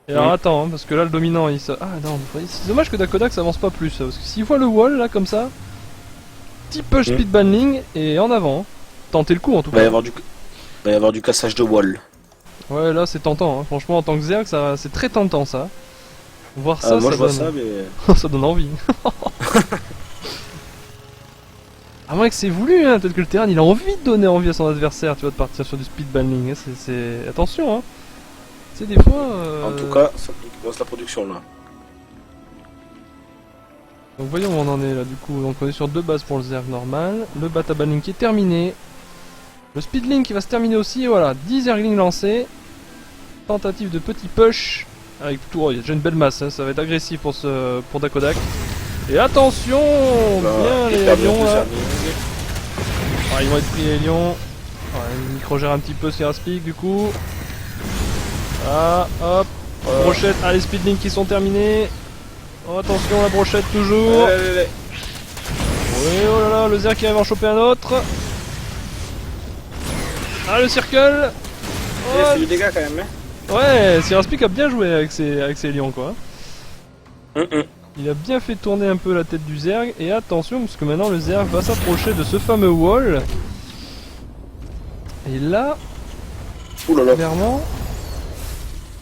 Et alors attends, hein, parce que là, le dominant, il se... Ah non, c'est dommage que Dakodak s'avance pas plus. Parce que s'il voit le wall, là, comme ça... Petit push speed banning et en avant. Tentez le coup, en tout Il va cas. y avoir du cassage de wall. Ouais, là, c'est tentant. Hein. Franchement, en tant que Zerg, ça... c'est très tentant, ça. Voir ça, moi ça je vois donne... ça, mais... ça donne envie. À moins que c'est voulu, hein, peut-être que le terrain il a envie de donner envie à son adversaire, tu vois, de partir sur du speed banning. Hein, c'est... Attention, hein. C'est des fois. En tout cas, ça lance la production là. Donc voyons où on en est là du coup. Donc on est sur 2 bases pour le Zerg normal. Le Bata Banning qui est terminé. Le Speedling qui va se terminer aussi. Et voilà, 10 Zerglings lancés. Tentative de petit push. Avec tout. Oh, il y a déjà une belle masse, hein, ça va être agressif pour Dakodak. Et attention, bien les lions là. Ah, ils vont être pris les lions. Ouais, il micro-gère un petit peu Seraspic du coup. Ah, hop. Brochette. Ah, les speedlings qui sont terminés. Oh, attention, la brochette toujours. Oui, oh là là, le Zerg qui arrive à en choper un autre. Ah, le circle. Il fait du dégât quand même, hein. Ouais, Seraspic a bien joué avec ses lions quoi. Il a bien fait tourner un peu la tête du Zerg. Et attention, parce que maintenant le Zerg va s'approcher de ce fameux wall. Et là, clairement...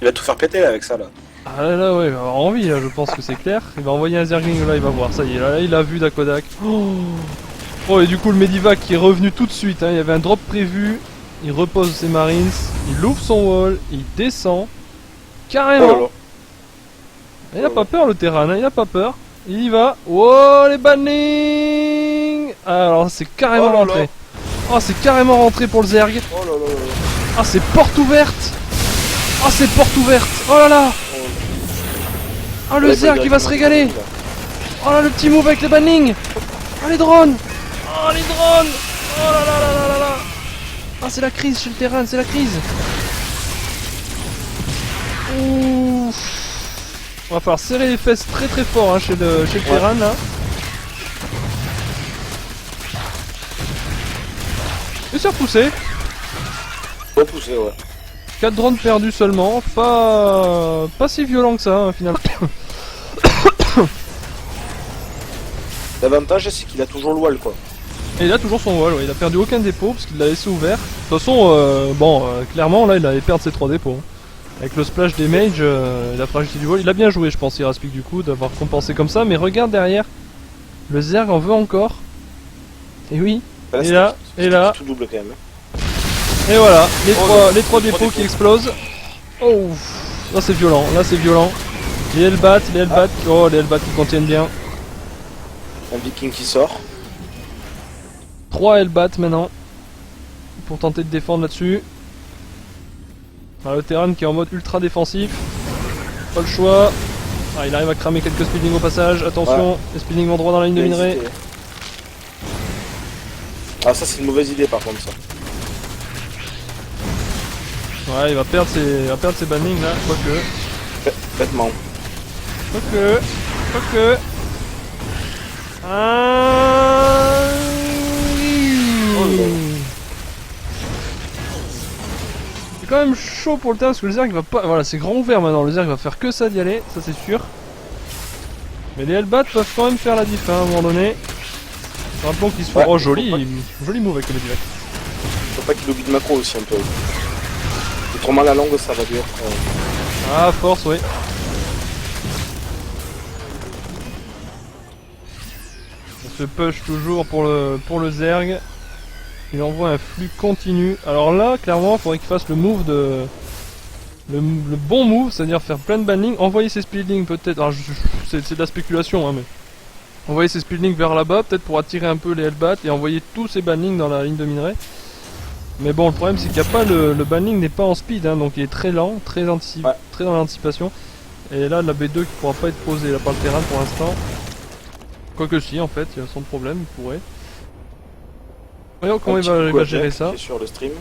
Il va tout faire péter là, avec ça là. Ah là là, ouais, il va avoir envie là, je pense que c'est clair. Il va envoyer un Zergling là, il va voir, ça y est, là il a vu Dakodak. Oh, et du coup le Medivac qui est revenu tout de suite, hein. Il y avait un drop prévu. Il repose ses Marines, il ouvre son wall, il descend. Carrément. Il a pas peur le terrain, hein, il a pas peur. Il y va. Oh les banning. Ah, alors c'est carrément rentré. Oh, c'est carrément rentré pour le Zerg. Ah, c'est porte ouverte. Ah, c'est porte ouverte. Oh là là. Ah, le Zerg qui va se régaler. Oh là, le petit move avec les banning. Ah, les drones. Oh, les drones. Oh là là là là là là. Ah, c'est la crise chez le terrain, c'est la crise. Ouf. On va falloir serrer les fesses très très fort hein, chez le terrain là. Et c'est repoussé. Repoussé, ouais. 4 drones perdus seulement, pas si violent que ça hein, finalement. L'avantage c'est qu'il a toujours le wall quoi. Et il a toujours son wall, ouais. Il a perdu aucun dépôt parce qu'il l'a laissé ouvert. De toute façon, clairement là il allait perdre ses 3 dépôts. Hein. Avec le splash des mages, la fragilité du wall, il a bien joué je pense Seraspic du coup d'avoir compensé comme ça, mais regarde derrière, le Zerg en veut encore. Et oui, Là, et là, et là, tout double quand même. et voilà, les trois dépôts qui explosent. Oh, là c'est violent, Les Hellbats, oh les Hellbats qui contiennent bien. Un viking qui sort. 3 Hellbats maintenant, pour tenter de défendre là-dessus. Ah, le Terran qui est en mode ultra défensif. Pas le choix. Ah, il arrive à cramer quelques speedlings au passage. Attention, les speedlings vont droit dans la ligne de minerai. Ah, ça c'est une mauvaise idée par contre ça. Ouais, il va perdre ses bannings là, quoique. Bêtement. Quoique. Ah... C'est quand même chaud pour le terrain parce que le Zerg va pas. Voilà, c'est grand ouvert maintenant. Le Zerg va faire que ça d'y aller, ça c'est sûr. Mais les Hellbats peuvent quand même faire la diff hein, à un moment donné. Rappelons qu'ils se font. Oh, joli move avec le Medivac. Faut pas qu'il oublie de macro aussi un peu. Autrement la langue ça va dur. Ah, force, oui. On se push toujours pour le Zerg. Il envoie un flux continu. Alors là, clairement, il faudrait qu'il fasse le move de. Le bon move, c'est-à-dire faire plein de banning, envoyer ses speedlings peut-être. Alors c'est de la spéculation, hein, mais. Envoyer ses speedlings vers là-bas, peut-être pour attirer un peu les Hellbats et envoyer tous ses bannings dans la ligne de minerai. Mais bon, le problème c'est qu'il n'y a pas le banning n'est pas en speed, hein, donc il est très lent, très dans l'anticipation. Et là, la B2 qui pourra pas être posée là par le terrain pour l'instant. Quoique si, en fait, il y a son problème, il pourrait. Voyons comment il va gérer ça. Sur le stream.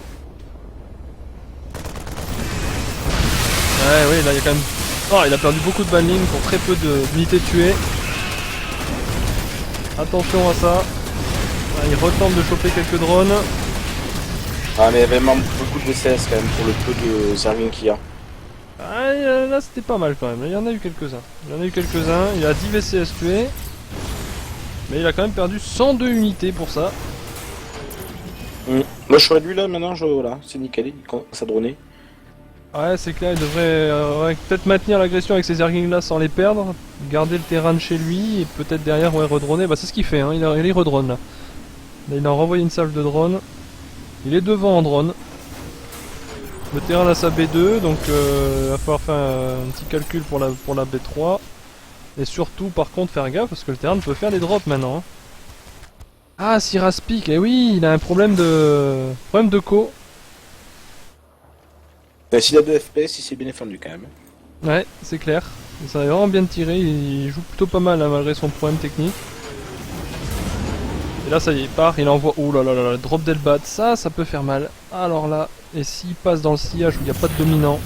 Ouais, oui, là il y a quand même... Oh, il a perdu beaucoup de banlines pour très peu d'unités tuées. Attention à ça. Ah, il retente de choper quelques drones. Ah mais il y avait vraiment beaucoup de VCS quand même pour le peu de Zerglings qu'il y a. Ah, là c'était pas mal quand même, il y en a eu quelques-uns. Il a 10 VCS tués. Mais il a quand même perdu 102 unités pour ça. Moi je serais lui là maintenant, voilà, c'est nickel, il commence à droner. Ouais, c'est clair, il devrait peut-être maintenir l'agression avec ces Zerglings là sans les perdre. Garder le terrain de chez lui et peut-être derrière redroner. Bah c'est ce qu'il fait, hein. il redrone là. Là il a renvoyé une salve de drone. Il est devant en drone. Le terrain a sa B2, donc il va falloir faire un petit calcul pour la B3. Et surtout, par contre, faire gaffe parce que le terrain peut faire des drops maintenant. Hein. Ah, Siraspic, eh oui, il a un problème de co. S'il a 2 FPS, il s'est bien défendu quand même. Ouais, c'est clair. Ça a vraiment bien tiré, il joue plutôt pas mal hein, malgré son problème technique. Et là ça y est, il part, il envoie... Ouh là là là, drop d'Elbat, ça peut faire mal. Alors là, et s'il passe dans le sillage où il n'y a pas de dominant,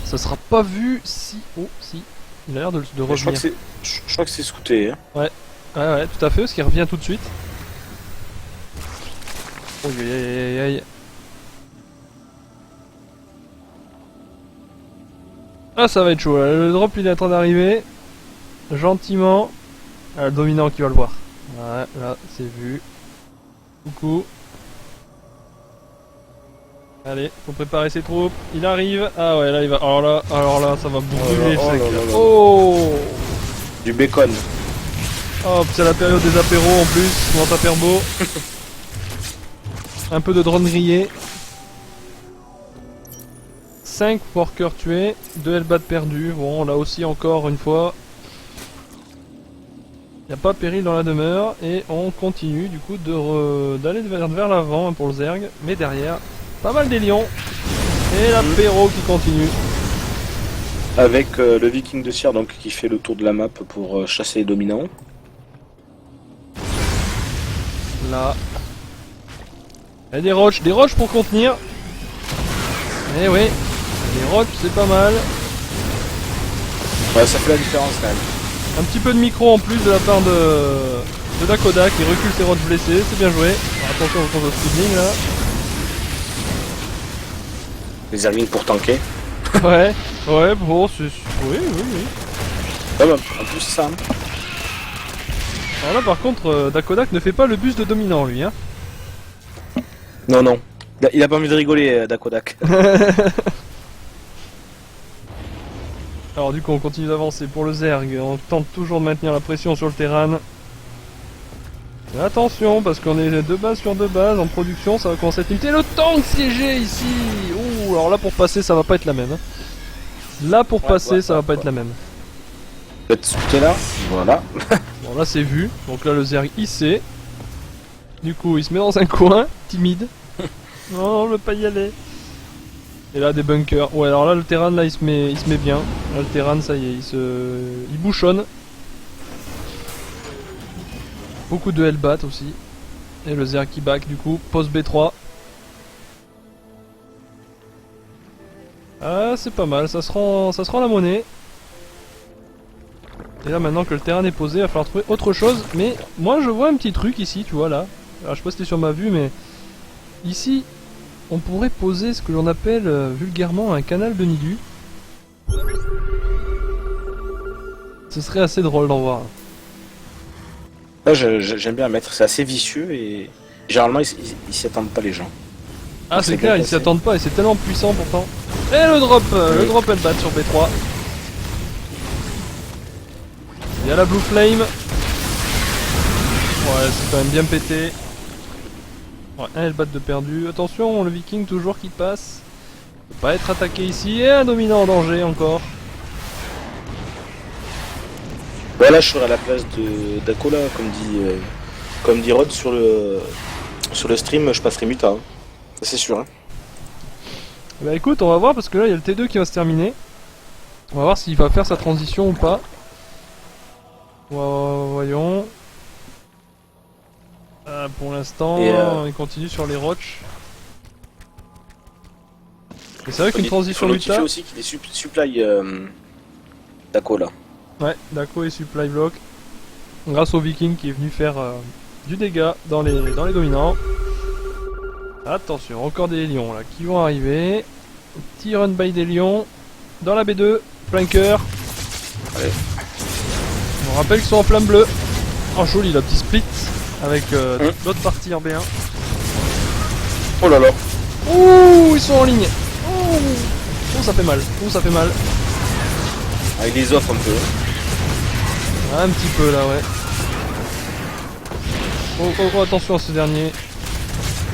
ça sera pas vu si... Oh, si, il a l'air de revenir. Je crois que c'est scouté. Hein. Ouais, tout à fait, parce qu'il revient tout de suite. Oh, aïe. Ah, ça va être chaud, là. Le drop il est en train d'arriver. Gentiment. Ah, le dominant qui va le voir. Ouais, là, c'est vu. Coucou. Allez, faut préparer ses troupes. Il arrive. Ah ouais, là il va. Alors là, ça va brûler le sec. Oh, du bacon. Oh, c'est la période des apéros en plus. Comment t'as faire beau. Un peu de drone grillé. 5 workers tués, 2 Hellbat perdus. Bon, là aussi encore une fois. Il n'y a pas péril dans la demeure et on continue du coup d'aller vers l'avant hein, pour le Zerg, mais derrière, pas mal des lions et l'apéro qui continue. Avec le Viking de Cire donc qui fait le tour de la map pour chasser les dominants. Là. Il y a des roches pour contenir. Eh oui, les roches c'est pas mal. Ouais, ça fait la différence quand même. Un petit peu de micro en plus de la part de Dakoda qui recule ses roches blessés, c'est bien joué. Alors, attention au speeding là. Les Zerglings pour tanker. Ouais, bon, c'est... Oui. Ah bah, en plus ça. Hein. Alors là par contre, Dakodak ne fait pas le bus de dominant lui, hein. Non. Il a pas envie de rigoler, Dakodak. Alors du coup on continue d'avancer pour le Zerg, on tente toujours de maintenir la pression sur le terrain. Mais attention parce qu'on est 2 bases sur 2 bases en production, ça va commencer à limiter le tank siégé ici. Ouh, alors là pour passer ça va pas être la même. Hein. Là pour passer ça va pas être la même. T'es là, voilà. Bon là c'est vu, donc là le Zerg il sait. Du coup il se met dans un coin, timide. Non, je veux pas y aller. Et là des bunkers. Ouais alors là le terrain là il se met bien. Là le terrain ça y est, il bouchonne. Beaucoup de Hellbat aussi. Et le Zerg qui back du coup. Post B3. Ah c'est pas mal, ça se rend la monnaie. Et là maintenant que le terrain est posé, il va falloir trouver autre chose. Mais moi je vois un petit truc ici, tu vois là. Alors je sais pas si c'était sur ma vue mais... Ici, on pourrait poser ce que l'on appelle vulgairement un canal de Nidu. Ce serait assez drôle d'en voir. Là j'aime bien mettre, c'est assez vicieux et généralement ils s'y attendent pas les gens. Ah c'est clair, ils s'y attendent pas et c'est tellement puissant pourtant. Et le drop Hellbat sur B3. Il y a la Blue Flame. Ouais, c'est quand même bien pété. Ouais, un Hellbat de perdu. Attention, le Viking toujours qui passe. Faut pas être attaqué ici. Et un dominant en danger encore. Bah là je serai à la place de Dakola, comme dit Rod sur le stream, je passerai Muta. Hein. C'est sûr. Hein. Bah écoute, on va voir parce que là il y a le T2 qui va se terminer. On va voir s'il va faire sa transition ou pas. Voyons. Pour l'instant, il continue sur les roches. Et c'est vrai qu'une transition notifier muta... aussi qu'il est supply Daco là. Ouais, Daco et supply block. Grâce au viking qui est venu faire du dégât dans les dominants. Attention, encore des lions là qui vont arriver. Petit run by des lions. Dans la B2, flanker. Allez. On rappelle qu'ils sont en flamme bleue. Oh joli, la petite split avec l'autre partie en B1. Oh là là. Ouh, ils sont en ligne. Ouh, oh, ça fait mal. Oh, ça fait mal. Ah, il les offre un peu. Un petit peu là, ouais. Oh, oh, oh, attention à ce dernier.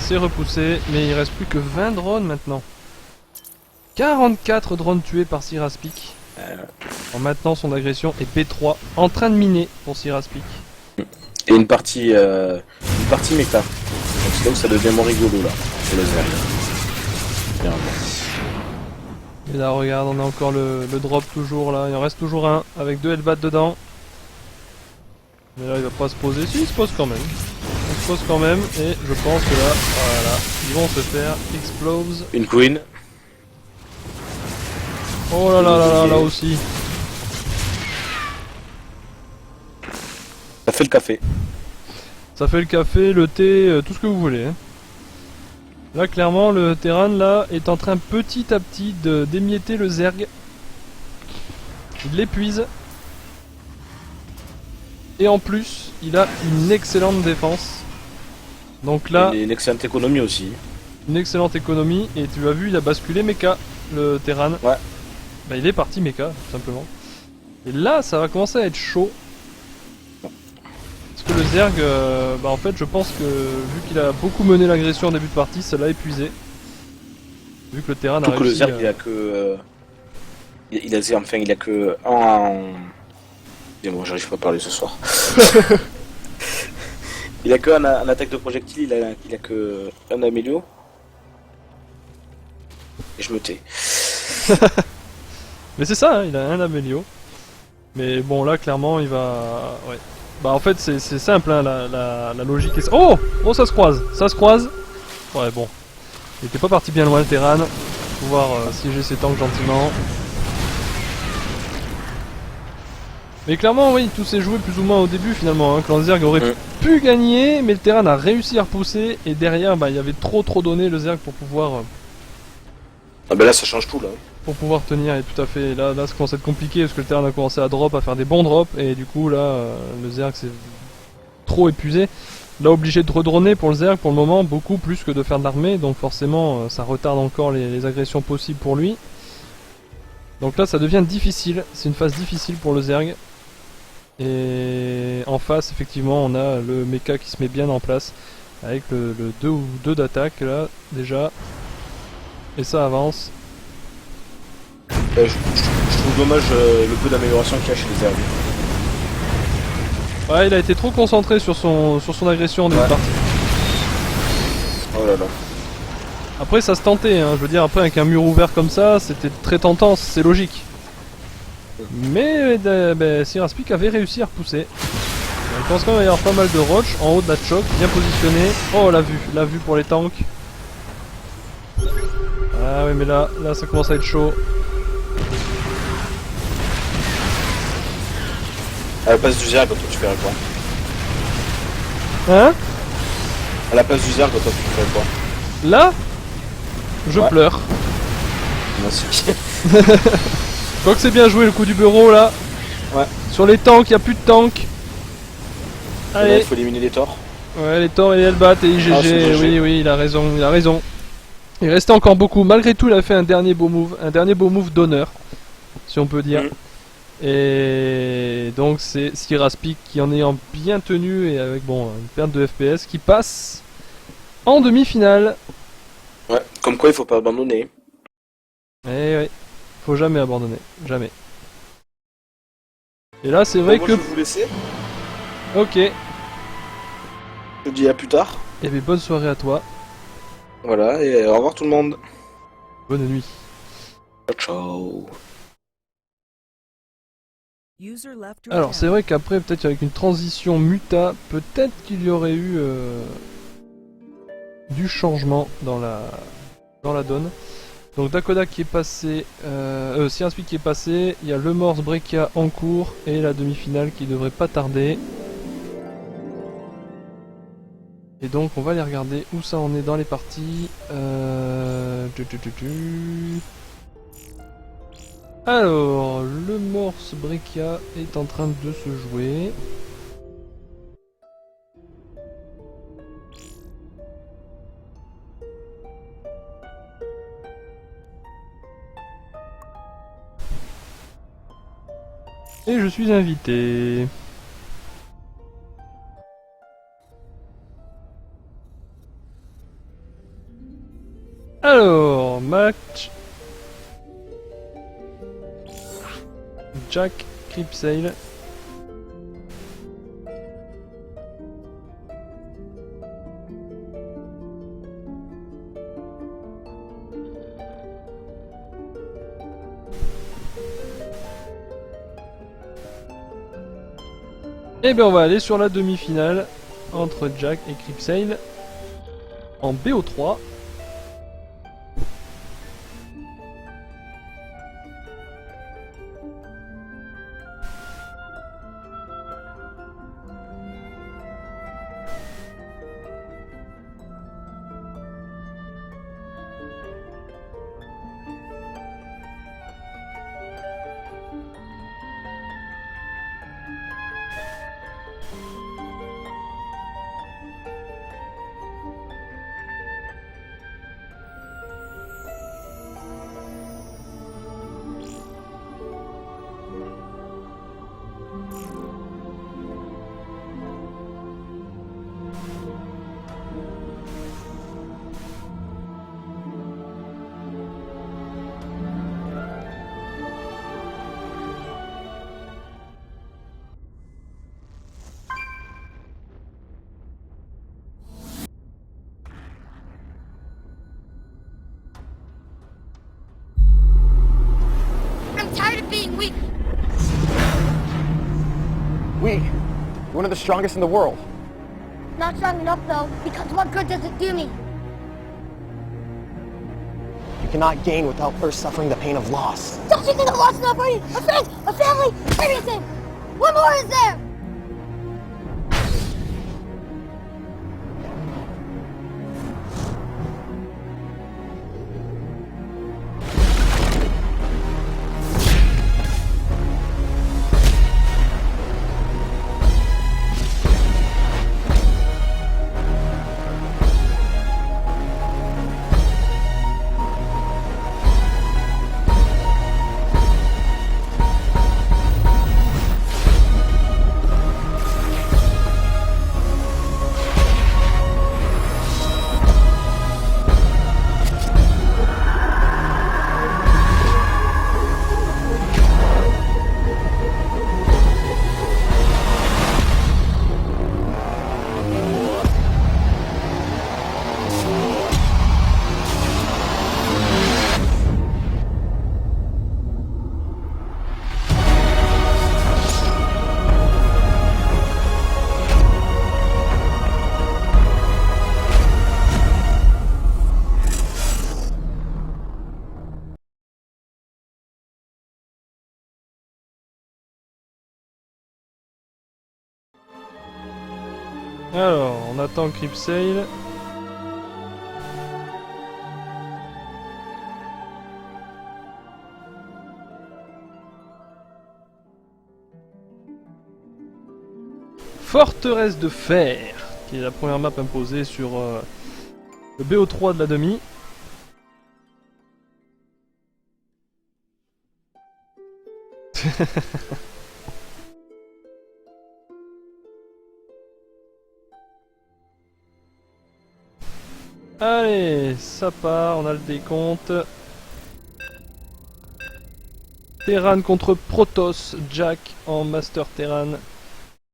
C'est repoussé, mais il reste plus que 20 drones maintenant. 44 drones tués par Siraspic. En maintenant son agression est B3, en train de miner pour Siraspic. Et une partie méta. Donc c'est là où ça devient moins rigolo là, sur le Zerg. Bien. Et là regarde, on a encore le drop toujours là, il en reste toujours un avec 2 Hellbat dedans. Mais là il va pas se poser, si il se pose quand même. Il se pose quand même et je pense que là, voilà, ils vont se faire explose. Une queen. Oh là là là là, là aussi. Ça fait le café. Ça fait le café, le thé, tout ce que vous voulez. Hein. Là clairement le Terran là est en train petit à petit d'émietter le Zerg. Il l'épuise. Et en plus il a une excellente défense. Donc là... Et une excellente économie aussi. Une excellente économie et tu as vu il a basculé mecha le Terran. Ouais. Bah il est parti mecha tout simplement. Et là ça va commencer à être chaud. Parce que le Zerg, bah en fait je pense que vu qu'il a beaucoup mené l'agression en début de partie, ça l'a épuisé. Vu que le Terran a réussi... que le Zerg il a que... il a que un... Dis-moi, j'arrive pas à parler ce soir. Il a que un attaque de projectile, il a que un amélio. Et je me tais. Mais c'est ça, hein, il a un amélio. Mais bon là clairement il va... Ouais. Bah en fait c'est simple hein, la logique est... Oh, oh ça se croise. Ouais bon. Il était pas parti bien loin le Terran. Pouvoir siéger ses tanks gentiment. Mais clairement oui, tout s'est joué plus ou moins au début finalement. Hein, que l'Zerg aurait pu gagner, mais le Terran a réussi à repousser. Et derrière bah il y avait trop donné le Zerg pour pouvoir... Ah bah là ça change tout là. Pour pouvoir tenir, et tout à fait, là ça commence à être compliqué parce que le Terran a commencé à drop, à faire des bons drops, et du coup là, le Zerg s'est trop épuisé. Là obligé de redroner pour le Zerg pour le moment, beaucoup plus que de faire de l'armée, donc forcément ça retarde encore les agressions possibles pour lui. Donc là ça devient difficile, c'est une phase difficile pour le Zerg. Et en face effectivement on a le mecha qui se met bien en place, avec le 2 ou 2 d'attaque là déjà, et ça avance. Je trouve dommage le peu d'amélioration qu'il y a chez les Zerg. Ouais, il a été trop concentré sur son agression en début de partie. Oh là là. Après ça se tentait, hein. Je veux dire, après avec un mur ouvert comme ça, c'était très tentant, c'est logique. Mais Siraspic avait réussi à repousser. Je pense quand même qu'il va y avoir pas mal de roches en haut de la choc, bien positionné. Oh la vue pour les tanks. Ah ouais mais là ça commence à être chaud. À la place du Zerg, toi tu ferais quoi? Hein? À la place du Zerg, toi tu ferais quoi? Là? Je pleure. Merci. Je crois que c'est bien joué le coup du bureau là. Ouais. Sur les tanks, il n'y a plus de tanks. Allez. Il faut éliminer les torts. Ouais, les torts et les Hellbat et IGG. Oui, il a raison. Il restait encore beaucoup. Malgré tout, il a fait un dernier beau move d'honneur, si on peut dire. Et donc c'est Siraspic qui en ayant bien tenu et avec bon une perte de FPS qui passe en demi-finale. Ouais, comme quoi il faut pas abandonner. Eh oui, faut jamais abandonner, jamais. Et là c'est vrai bon, que... Moi, je vais vous laisser. Ok. Je vous dis à plus tard. Et bien bonne soirée à toi. Voilà, et au revoir tout le monde. Bonne nuit. Ciao. Alors c'est vrai qu'après peut-être avec une transition muta, peut-être qu'il y aurait eu du changement dans la donne. Donc Dakoda qui est passé, Sierra Speed qui est passé, il y a Le Morse Breccia en cours et la demi-finale qui devrait pas tarder. Et donc on va aller regarder où ça en est dans les parties. Alors, Le Morse Breccia est en train de se jouer. Et je suis invité. Alors, match. Jack Creepsail. Et bien on va aller sur la demi-finale entre Jack et Creepsail en BO3. I'm tired of being weak. Weak? You're one of the strongest in the world. Not strong enough though, because what good does it do me? You cannot gain without first suffering the pain of loss. Don't you think I lost enough already? A friend, a family, everything! What more is there? Alors, on attend Creepsail. Forteresse de fer, qui est la première map imposée sur le BO3 de la demi. Allez, ça part, on a le décompte. Terran contre Protoss, Jack en Master Terran,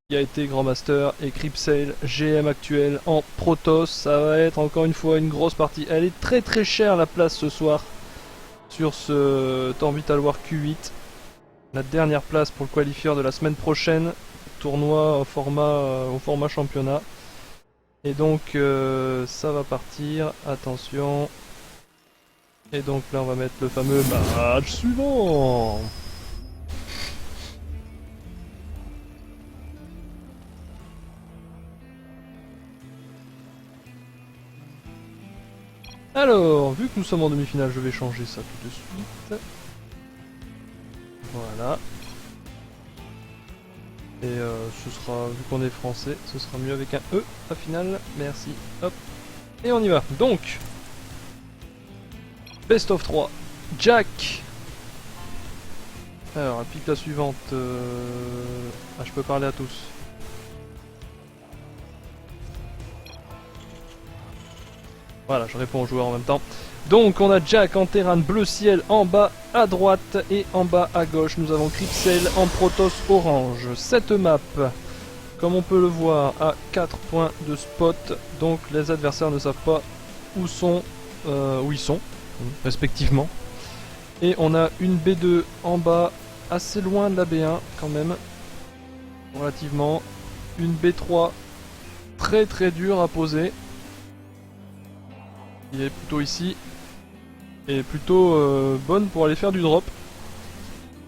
qui a été Grand Master, et Creepsail, GM actuel en Protoss. Ça va être encore une fois une grosse partie. Elle est très très chère la place ce soir sur ce Orbital War Q8. La dernière place pour le qualifier de la semaine prochaine. Tournoi au format championnat. Et donc ça va partir, attention. Et donc là on va mettre le fameux match suivant. Alors, vu que nous sommes en demi-finale, je vais changer ça tout de suite. Voilà. Et ce sera, vu qu'on est français, ce sera mieux avec un E à finale. Merci. Hop. Et on y va. Donc, Best of 3. Jack. Alors, pique la suivante. Ah, je peux parler à tous. Voilà, je réponds aux joueurs en même temps. Donc, on a Jack en terrain bleu ciel en bas à droite et en bas à gauche. Nous avons Cripsel en Protoss orange. Cette map, comme on peut le voir, a 4 points de spot. Donc, les adversaires ne savent pas où ils sont, respectivement. Et on a une B2 en bas, assez loin de la B1 quand même, relativement. Une B3 très très dure à poser. Il est plutôt ici. Et plutôt bonne pour aller faire du drop.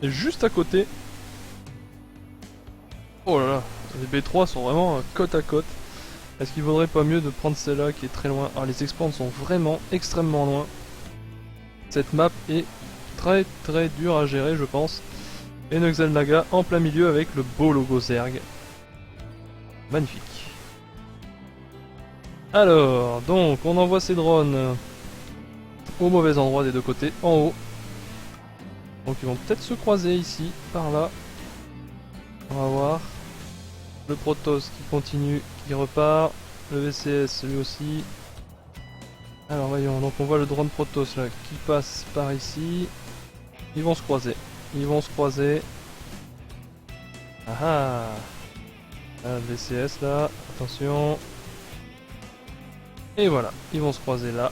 Et juste à côté. Oh là là, les B3 sont vraiment côte à côte. Est-ce qu'il vaudrait pas mieux de prendre celle-là qui est très loin? Ah, les expands sont vraiment extrêmement loin. Cette map est très très dure à gérer, je pense. Et Nuxel Naga en plein milieu avec le beau logo Zerg. Magnifique. Alors, donc, on envoie ces drones au mauvais endroit des deux côtés, en haut. Donc ils vont peut-être se croiser ici, par là. On va voir. Le Protoss qui continue, qui repart. Le VCS lui aussi. Alors voyons, donc on voit le drone Protoss là qui passe par ici. Ils vont se croiser. Ils vont se croiser. Ah ah. Le VCS là, attention. Et voilà, ils vont se croiser là.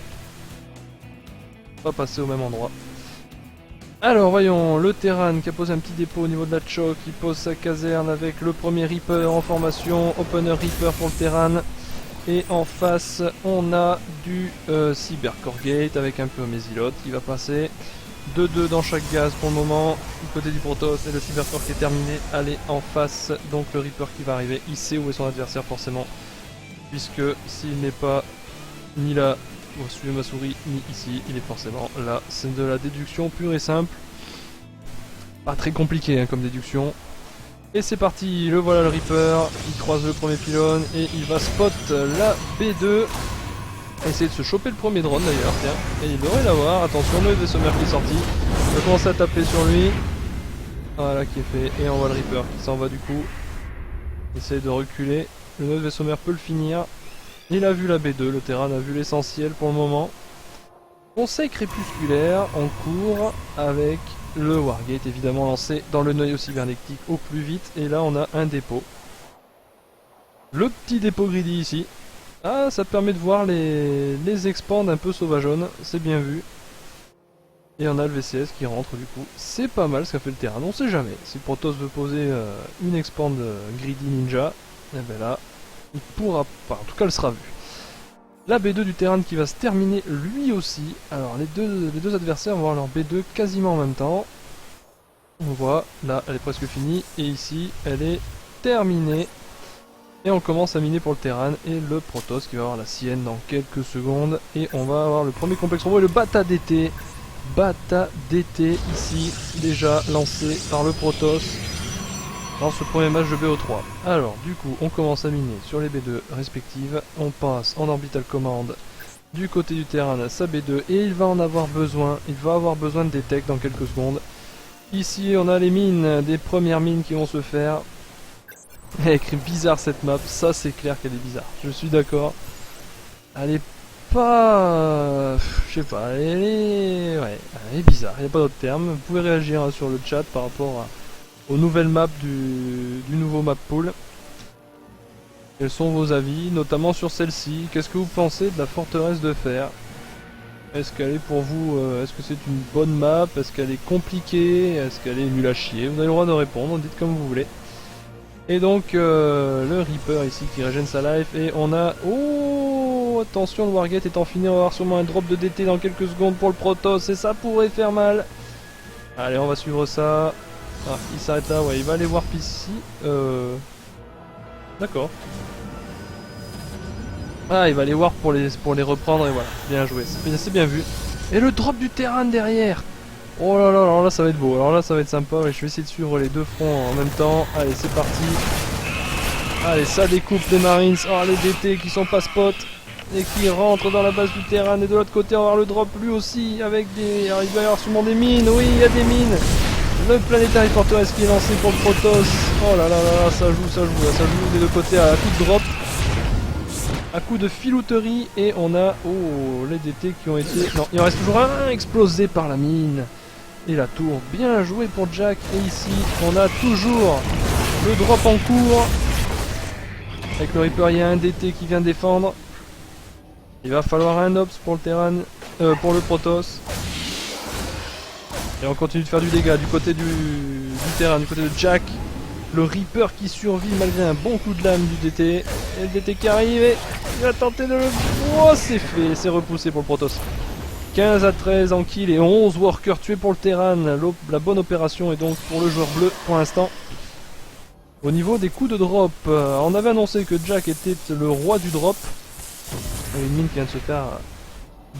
Pas passer au même endroit. Alors voyons, le Terran qui a posé un petit dépôt au niveau de la choc, il pose sa caserne avec le premier Reaper en formation, Opener Reaper pour le Terran. Et en face, on a du Cybercore Gate avec un peu Mésilote qui va passer. 2-2 dans chaque gaz pour le moment, du côté du Protoss et le Cybercore qui est terminé. Allez en face, donc le Reaper qui va arriver, il sait où est son adversaire forcément. Puisque s'il n'est pas ni là, vous suivez ma souris, ni ici, il est forcément là. C'est de la déduction pure et simple. Pas très compliqué hein, comme déduction. Et c'est parti, le voilà le Reaper, il croise le premier pylône et il va spot la B2. Essayer de se choper le premier drone d'ailleurs, tiens. Et il devrait l'avoir, attention, le Vessomer qui est sorti. Il va commencer à taper sur lui. Voilà qui est fait, et on voit le Reaper qui s'en va du coup. Essaye de reculer, le nœud Vessomer peut le finir. Il a vu la B2, le Terran a vu l'essentiel pour le moment. Conseil crépusculaire en cours avec le Wargate évidemment lancé dans le noyau cybernétique au plus vite. Et là on a un dépôt. Le petit dépôt greedy ici. Ah, ça permet de voir les expands un peu sauvageonnes, c'est bien vu. Et on a le VCS qui rentre du coup. C'est pas mal ce qu'a fait le Terran, on sait jamais. Si Protoss veut poser une expand greedy ninja, et ben là... il pourra pas, en tout cas elle sera vue. La B2 du Terran qui va se terminer lui aussi. Alors les deux adversaires vont avoir leur B2 quasiment en même temps. On voit, là elle est presque finie. Et ici elle est terminée. Et on commence à miner pour le Terran. Et le Protoss qui va avoir la sienne dans quelques secondes. Et on va avoir le premier complexe renvoi et le Bata DT. Bata DT ici, déjà lancé par le Protoss. Dans ce premier match de BO3. Alors, du coup, on commence à miner sur les B2 respectives. On passe en orbital command du côté du Terran à sa B2 et il va en avoir besoin. Il va avoir besoin de détect dans quelques secondes. Ici, on a les mines, des premières mines qui vont se faire. Elle est écrit bizarre cette map, ça c'est clair qu'elle est bizarre. Je suis d'accord. Elle est pas... je sais pas, elle est bizarre, il n'y a pas d'autre terme. Vous pouvez réagir sur le chat par rapport aux nouvelles maps du nouveau map pool. Quels sont vos avis, notamment sur celle-ci? Qu'est-ce que vous pensez de la forteresse de fer? Est-ce qu'elle est pour vous, est-ce que c'est une bonne map? Est-ce qu'elle est compliquée? Est-ce qu'elle est nulle à chier? Vous avez le droit de répondre, dites comme vous voulez. Et donc le Reaper ici qui régène sa life et on a... oh, attention, le Wargate est en fini, on va avoir sûrement un drop de DT dans quelques secondes pour le Protoss et ça pourrait faire mal. Allez, on va suivre ça. Ah, il s'arrête là, ouais, il va aller voir ici. D'accord. Ah, il va aller voir pour les reprendre et voilà, bien joué, c'est bien vu. Et le drop du terrain derrière. Oh là là, alors là ça va être beau, alors là ça va être sympa, ouais, je vais essayer de suivre les deux fronts en même temps. Allez, c'est parti. Allez, ça découpe les Marines. Oh, les DT qui sont pas spot et qui rentrent dans la base du terrain. Et de l'autre côté, on va avoir le drop lui aussi avec des... Alors, il va y avoir sûrement des mines. Oui, il y a des mines. Le Planetary Fortress qui est lancé pour le Protoss. Oh là là là, ça joue des deux côtés à coup de drop. À coup de filouterie. Et on a... Oh, les DT qui ont été... Non, il en reste toujours un explosé par la mine. Et la tour, bien joué pour Jack. Et ici, on a toujours le drop en cours. Avec le Reaper, il y a un DT qui vient défendre. Il va falloir un Ops pour le terrain, pour le Protoss. Et on continue de faire du dégât du côté du terrain, du côté de Jack. Le Reaper qui survit malgré un bon coup de lame du DT. Et le DT qui arrive et il va tenter de le... Oh, c'est fait, c'est repoussé pour le Protoss. 15 à 13 en kill et 11 workers tués pour le terrain. La bonne opération est donc pour le joueur bleu pour l'instant. Au niveau des coups de drop, on avait annoncé que Jack était le roi du drop. Il y a une mine qui vient de se faire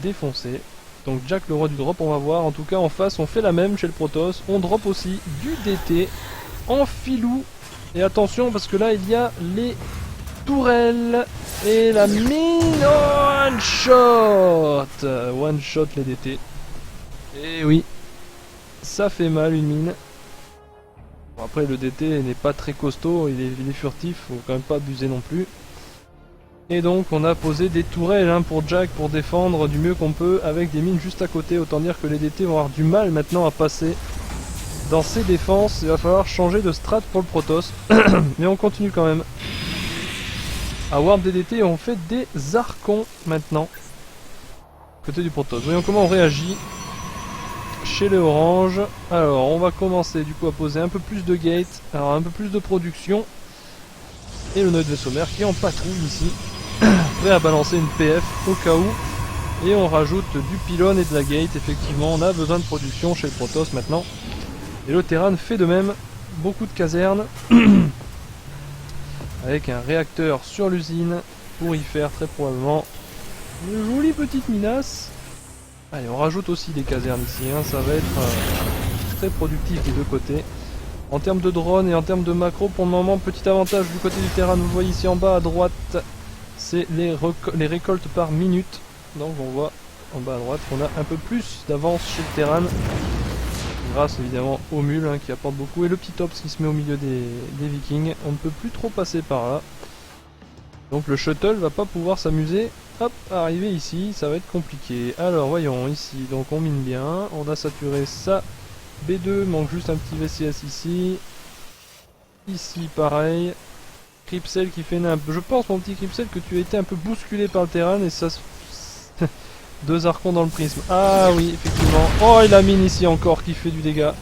défoncer. Donc Jack le roi du drop, on va voir. En tout cas en face on fait la même chez le Protoss. On drop aussi du DT en filou. Et attention parce que là il y a les tourelles et la mine. One shot. One shot les DT. Et oui, ça fait mal une mine. Bon, après le DT n'est pas très costaud, il est furtif, faut quand même pas abuser non plus. Et donc on a posé des tourelles hein, pour Jack pour défendre du mieux qu'on peut avec des mines juste à côté. Autant dire que les DT vont avoir du mal maintenant à passer dans ces défenses. Il va falloir changer de strat pour le Protoss. Mais on continue quand même à warp des DT et on fait des archons maintenant. Côté du Protoss. Voyons comment on réagit chez les oranges. Alors on va commencer du coup à poser un peu plus de gates, alors un peu plus de production. Et le nœud de vaisseau mère qui est en patrouille ici, prêt à balancer une PF au cas où. Et on rajoute du pylône et de la gate. Effectivement on a besoin de production chez le Protoss maintenant. Et le terrain fait de même, beaucoup de casernes. Avec un réacteur sur l'usine pour y faire très probablement une jolie petite minace. Allez, on rajoute aussi des casernes ici, hein. Ça va être très productif des deux côtés. En termes de drone et en termes de macro, pour le moment, petit avantage du côté du terrain, vous le voyez ici en bas à droite, c'est les récoltes par minute. Donc on voit en bas à droite qu'on a un peu plus d'avance chez le terrain. Grâce évidemment aux mules hein, qui apportent beaucoup. Et le petit Ops qui se met au milieu des vikings. On ne peut plus trop passer par là. Donc le shuttle va pas pouvoir s'amuser. Hop, arriver ici, ça va être compliqué. Alors voyons ici, donc on mine bien. On a saturé ça. B2, manque juste un petit VCS ici. Ici pareil. Cripsel qui fait nimp. Je pense mon petit Cripsel que tu as été un peu bousculé par le terrain et ça se... Deux archons dans le prisme. Ah oui, effectivement. Oh, et la mine ici encore qui fait du dégât.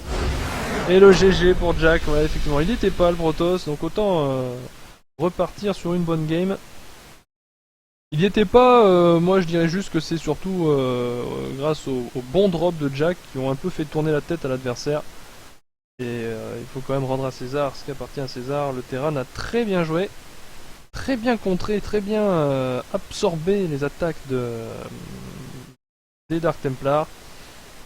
Et le GG pour Jack. Ouais, effectivement, il n'était pas le Protoss, donc autant repartir sur une bonne game. Il n'y était pas, moi je dirais juste que c'est surtout grâce au bon drop de Jack qui ont un peu fait tourner la tête à l'adversaire. Et il faut quand même rendre à César ce qui appartient à César. Le terrain a très bien joué. Très bien contré, très bien absorbé les attaques des Dark Templars.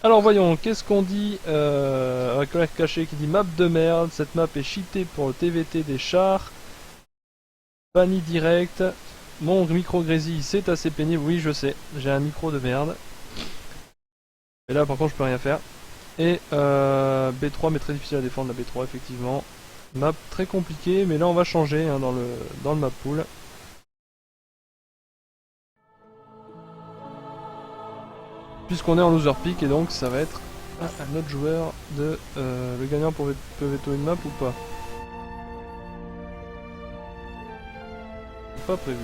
Alors voyons, qu'est-ce qu'on dit un collègue caché qui dit map de merde, cette map est cheatée pour le TVT des chars. Banni direct. Mon micro grésille, c'est assez pénible, oui je sais, j'ai un micro de merde. Et là par contre je peux rien faire. Et B3 mais très difficile à défendre la B3 effectivement. Map très compliqué, mais là on va changer hein, dans le map pool. Puisqu'on est en loser pick et donc ça va être un autre joueur de... le gagnant peut veto une map ou pas? Pas prévu.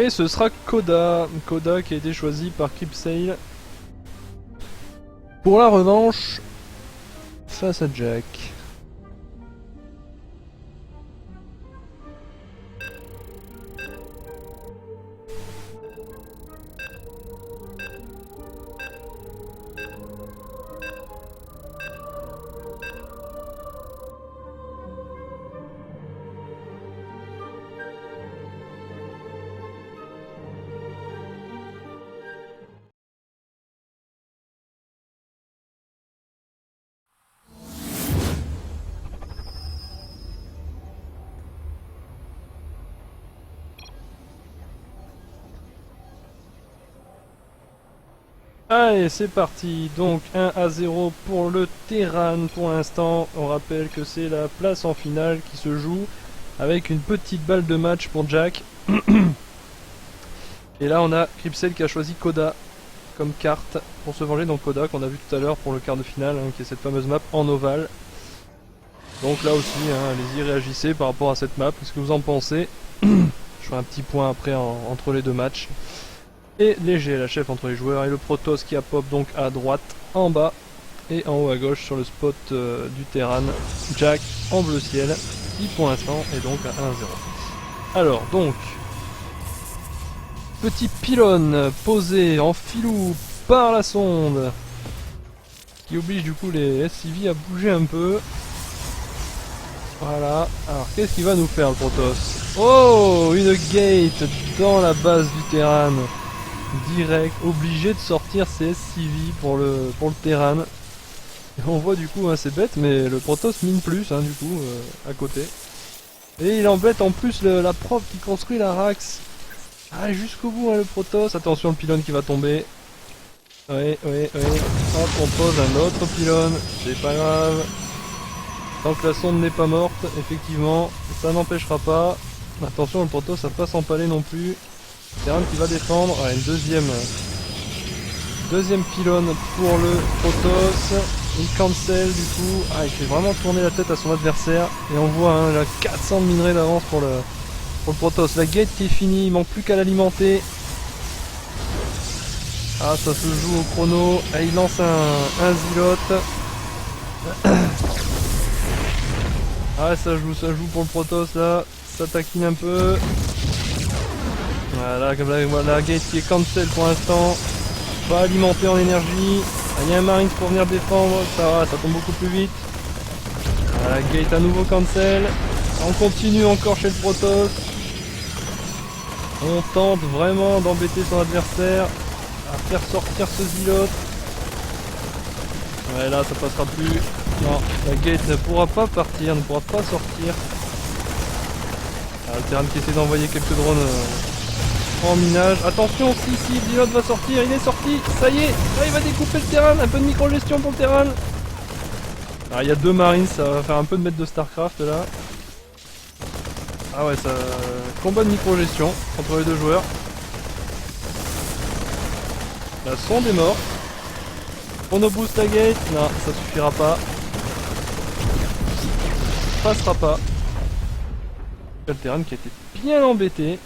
Et ce sera Koda. Koda qui a été choisi par Kripsale pour la revanche face à Jack. Allez, c'est parti. Donc 1-0 pour le Terran pour l'instant. On rappelle que c'est la place en finale qui se joue avec une petite balle de match pour Jack. Et là on a Kripsale qui a choisi Koda comme carte pour se venger. Donc Koda qu'on a vu tout à l'heure pour le quart de finale, hein, qui est cette fameuse map en ovale. Donc là aussi, hein, allez-y, réagissez par rapport à cette map. Qu'est-ce que vous en pensez? Je ferai un petit point après entre les deux matchs. Et léger, la chef entre les joueurs, et le Protoss qui a pop donc à droite, en bas, et en haut à gauche sur le spot du Terran, Jack en bleu ciel, qui pour l'instant est donc à 1-0. Alors donc, petit pylône posé en filou par la sonde, qui oblige du coup les SCV à bouger un peu. Voilà, alors qu'est-ce qu'il va nous faire le Protoss? Oh, une gate dans la base du Terran. Direct, obligé de sortir ses SCV pour le Terran. Et on voit du coup, hein, c'est bête, mais le Protoss mine plus, hein, du coup, à côté. Et il embête en plus la prof qui construit la Rax. Allez, jusqu'au bout, hein, le Protoss. Attention, le pylône qui va tomber. Oui. Hop, on pose un autre pylône, c'est pas grave. Tant que la sonde n'est pas morte, effectivement, ça n'empêchera pas. Attention, le Protoss va pas s'empaler non plus. Terran qui va défendre. Ouais, une deuxième pylône pour le Protoss. Il cancel du coup. Ah, il fait vraiment tourner la tête à son adversaire. Et on voit, hein, là, 400 de minerais d'avance pour le Protoss. La gate qui est finie, il manque plus qu'à l'alimenter. Ah, ça se joue au chrono. Ah, il lance un zilote. Ah, ça joue pour le Protoss là. Ça taquine un peu. Voilà, comme la gate qui est cancel pour l'instant. Pas alimenté en énergie. Il y a un Marines pour venir défendre. Ça va, ça tombe beaucoup plus vite. Voilà, gate à nouveau cancel. On continue encore chez le Protoss. On tente vraiment d'embêter son adversaire. À faire sortir ce zilote. Ouais, là ça passera plus. Non, la gate ne pourra pas partir, ne pourra pas sortir. Ah, le Terran qui essaie d'envoyer quelques drones en minage. Attention, si, le zilote va sortir, il est sorti, ça y est, là il va découper le Terran, un peu de micro-gestion pour le Terran. Ah, il y a deux Marines, ça va faire un peu de mètre de Starcraft là. Ah ouais, ça... combat de micro-gestion entre les deux joueurs. La sonde est morte. Chrono boost la gate, non, ça suffira pas. Passera pas. Le Terran qui a été bien embêté.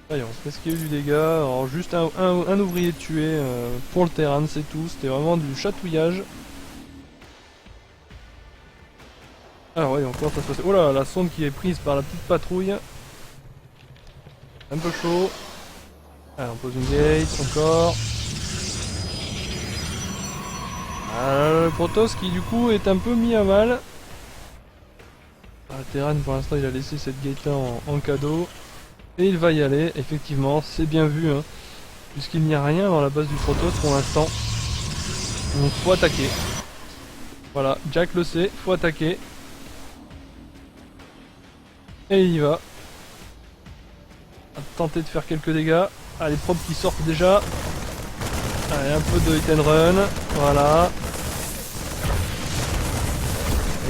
Voyons, est-ce qu'il y a eu du dégât? Alors juste un ouvrier tué pour le Terran, c'est tout. C'était vraiment du chatouillage. Alors voyons, comment ça se passe? Oh là, la sonde qui est prise par la petite patrouille. Un peu chaud. Allez, on pose une gate, encore. Ah, le Protoss qui du coup est un peu mis à mal. Ah, le Terran pour l'instant il a laissé cette gate là en cadeau. Et il va y aller, effectivement, c'est bien vu, hein, puisqu'il n'y a rien dans la base du Protoss pour l'instant. Donc faut attaquer. Voilà, Jack le sait, faut attaquer. Et il y va. À tenter de faire quelques dégâts. Ah, les probes qui sortent déjà. Allez, un peu de hit and run, voilà.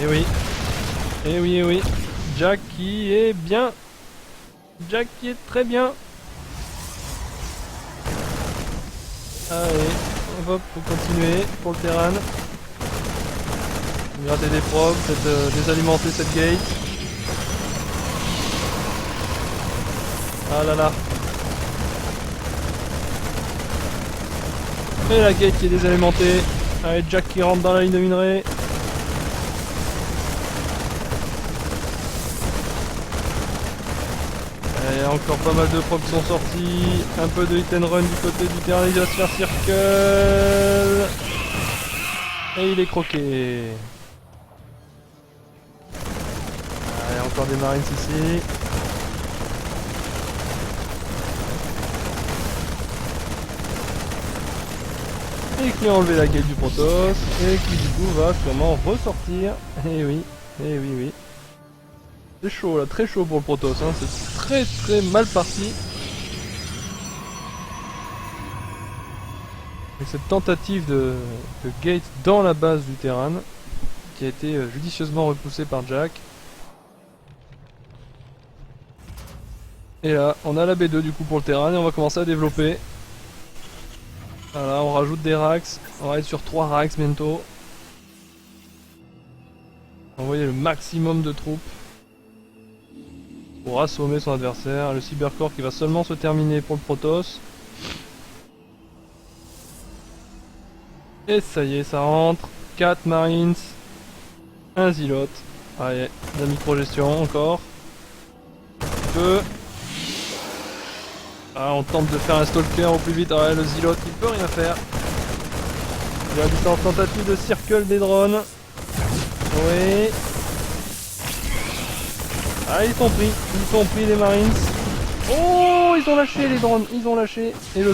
Et oui. Jack qui est bien. Jack qui est très bien. Allez, hop, faut continuer pour le Terran. Gratter des probes, peut-être désalimenter cette gate. Ah là là. Et la gate qui est désalimentée. Allez, Jack qui rentre dans la ligne de minerai. Allez, encore pas mal de procs qui sont sortis. Un peu de hit and run du côté du terrain. Il va se faire circle. Et il est croqué. Allez, encore des marines ici. Et qui a enlevé la gate du Protoss. Et qui du coup va sûrement ressortir. Et oui, oui. C'est chaud là, très chaud pour le Protoss, hein. C'est très mal parti. Et cette tentative de gate dans la base du Terran, qui a été judicieusement repoussée par Jack. Et là, on a la B2 du coup pour le Terran et on va commencer à développer. Voilà, on rajoute des racks, on va être sur 3 racks bientôt. Envoyer le maximum de troupes pour assommer son adversaire. Le Cybercore qui va seulement se terminer pour le Protoss. Et ça y est, ça rentre. 4 Marines, 1 Zealot. Allez, la micro-gestion encore. 2. Ah, on tente de faire un stalker au plus vite. Ah, le Zealot il peut rien faire. Il y a une tentative de circle des drones. Oui. Ah, ils sont pris les Marines. Oh, ils ont lâché les drones, ils ont lâché. Et le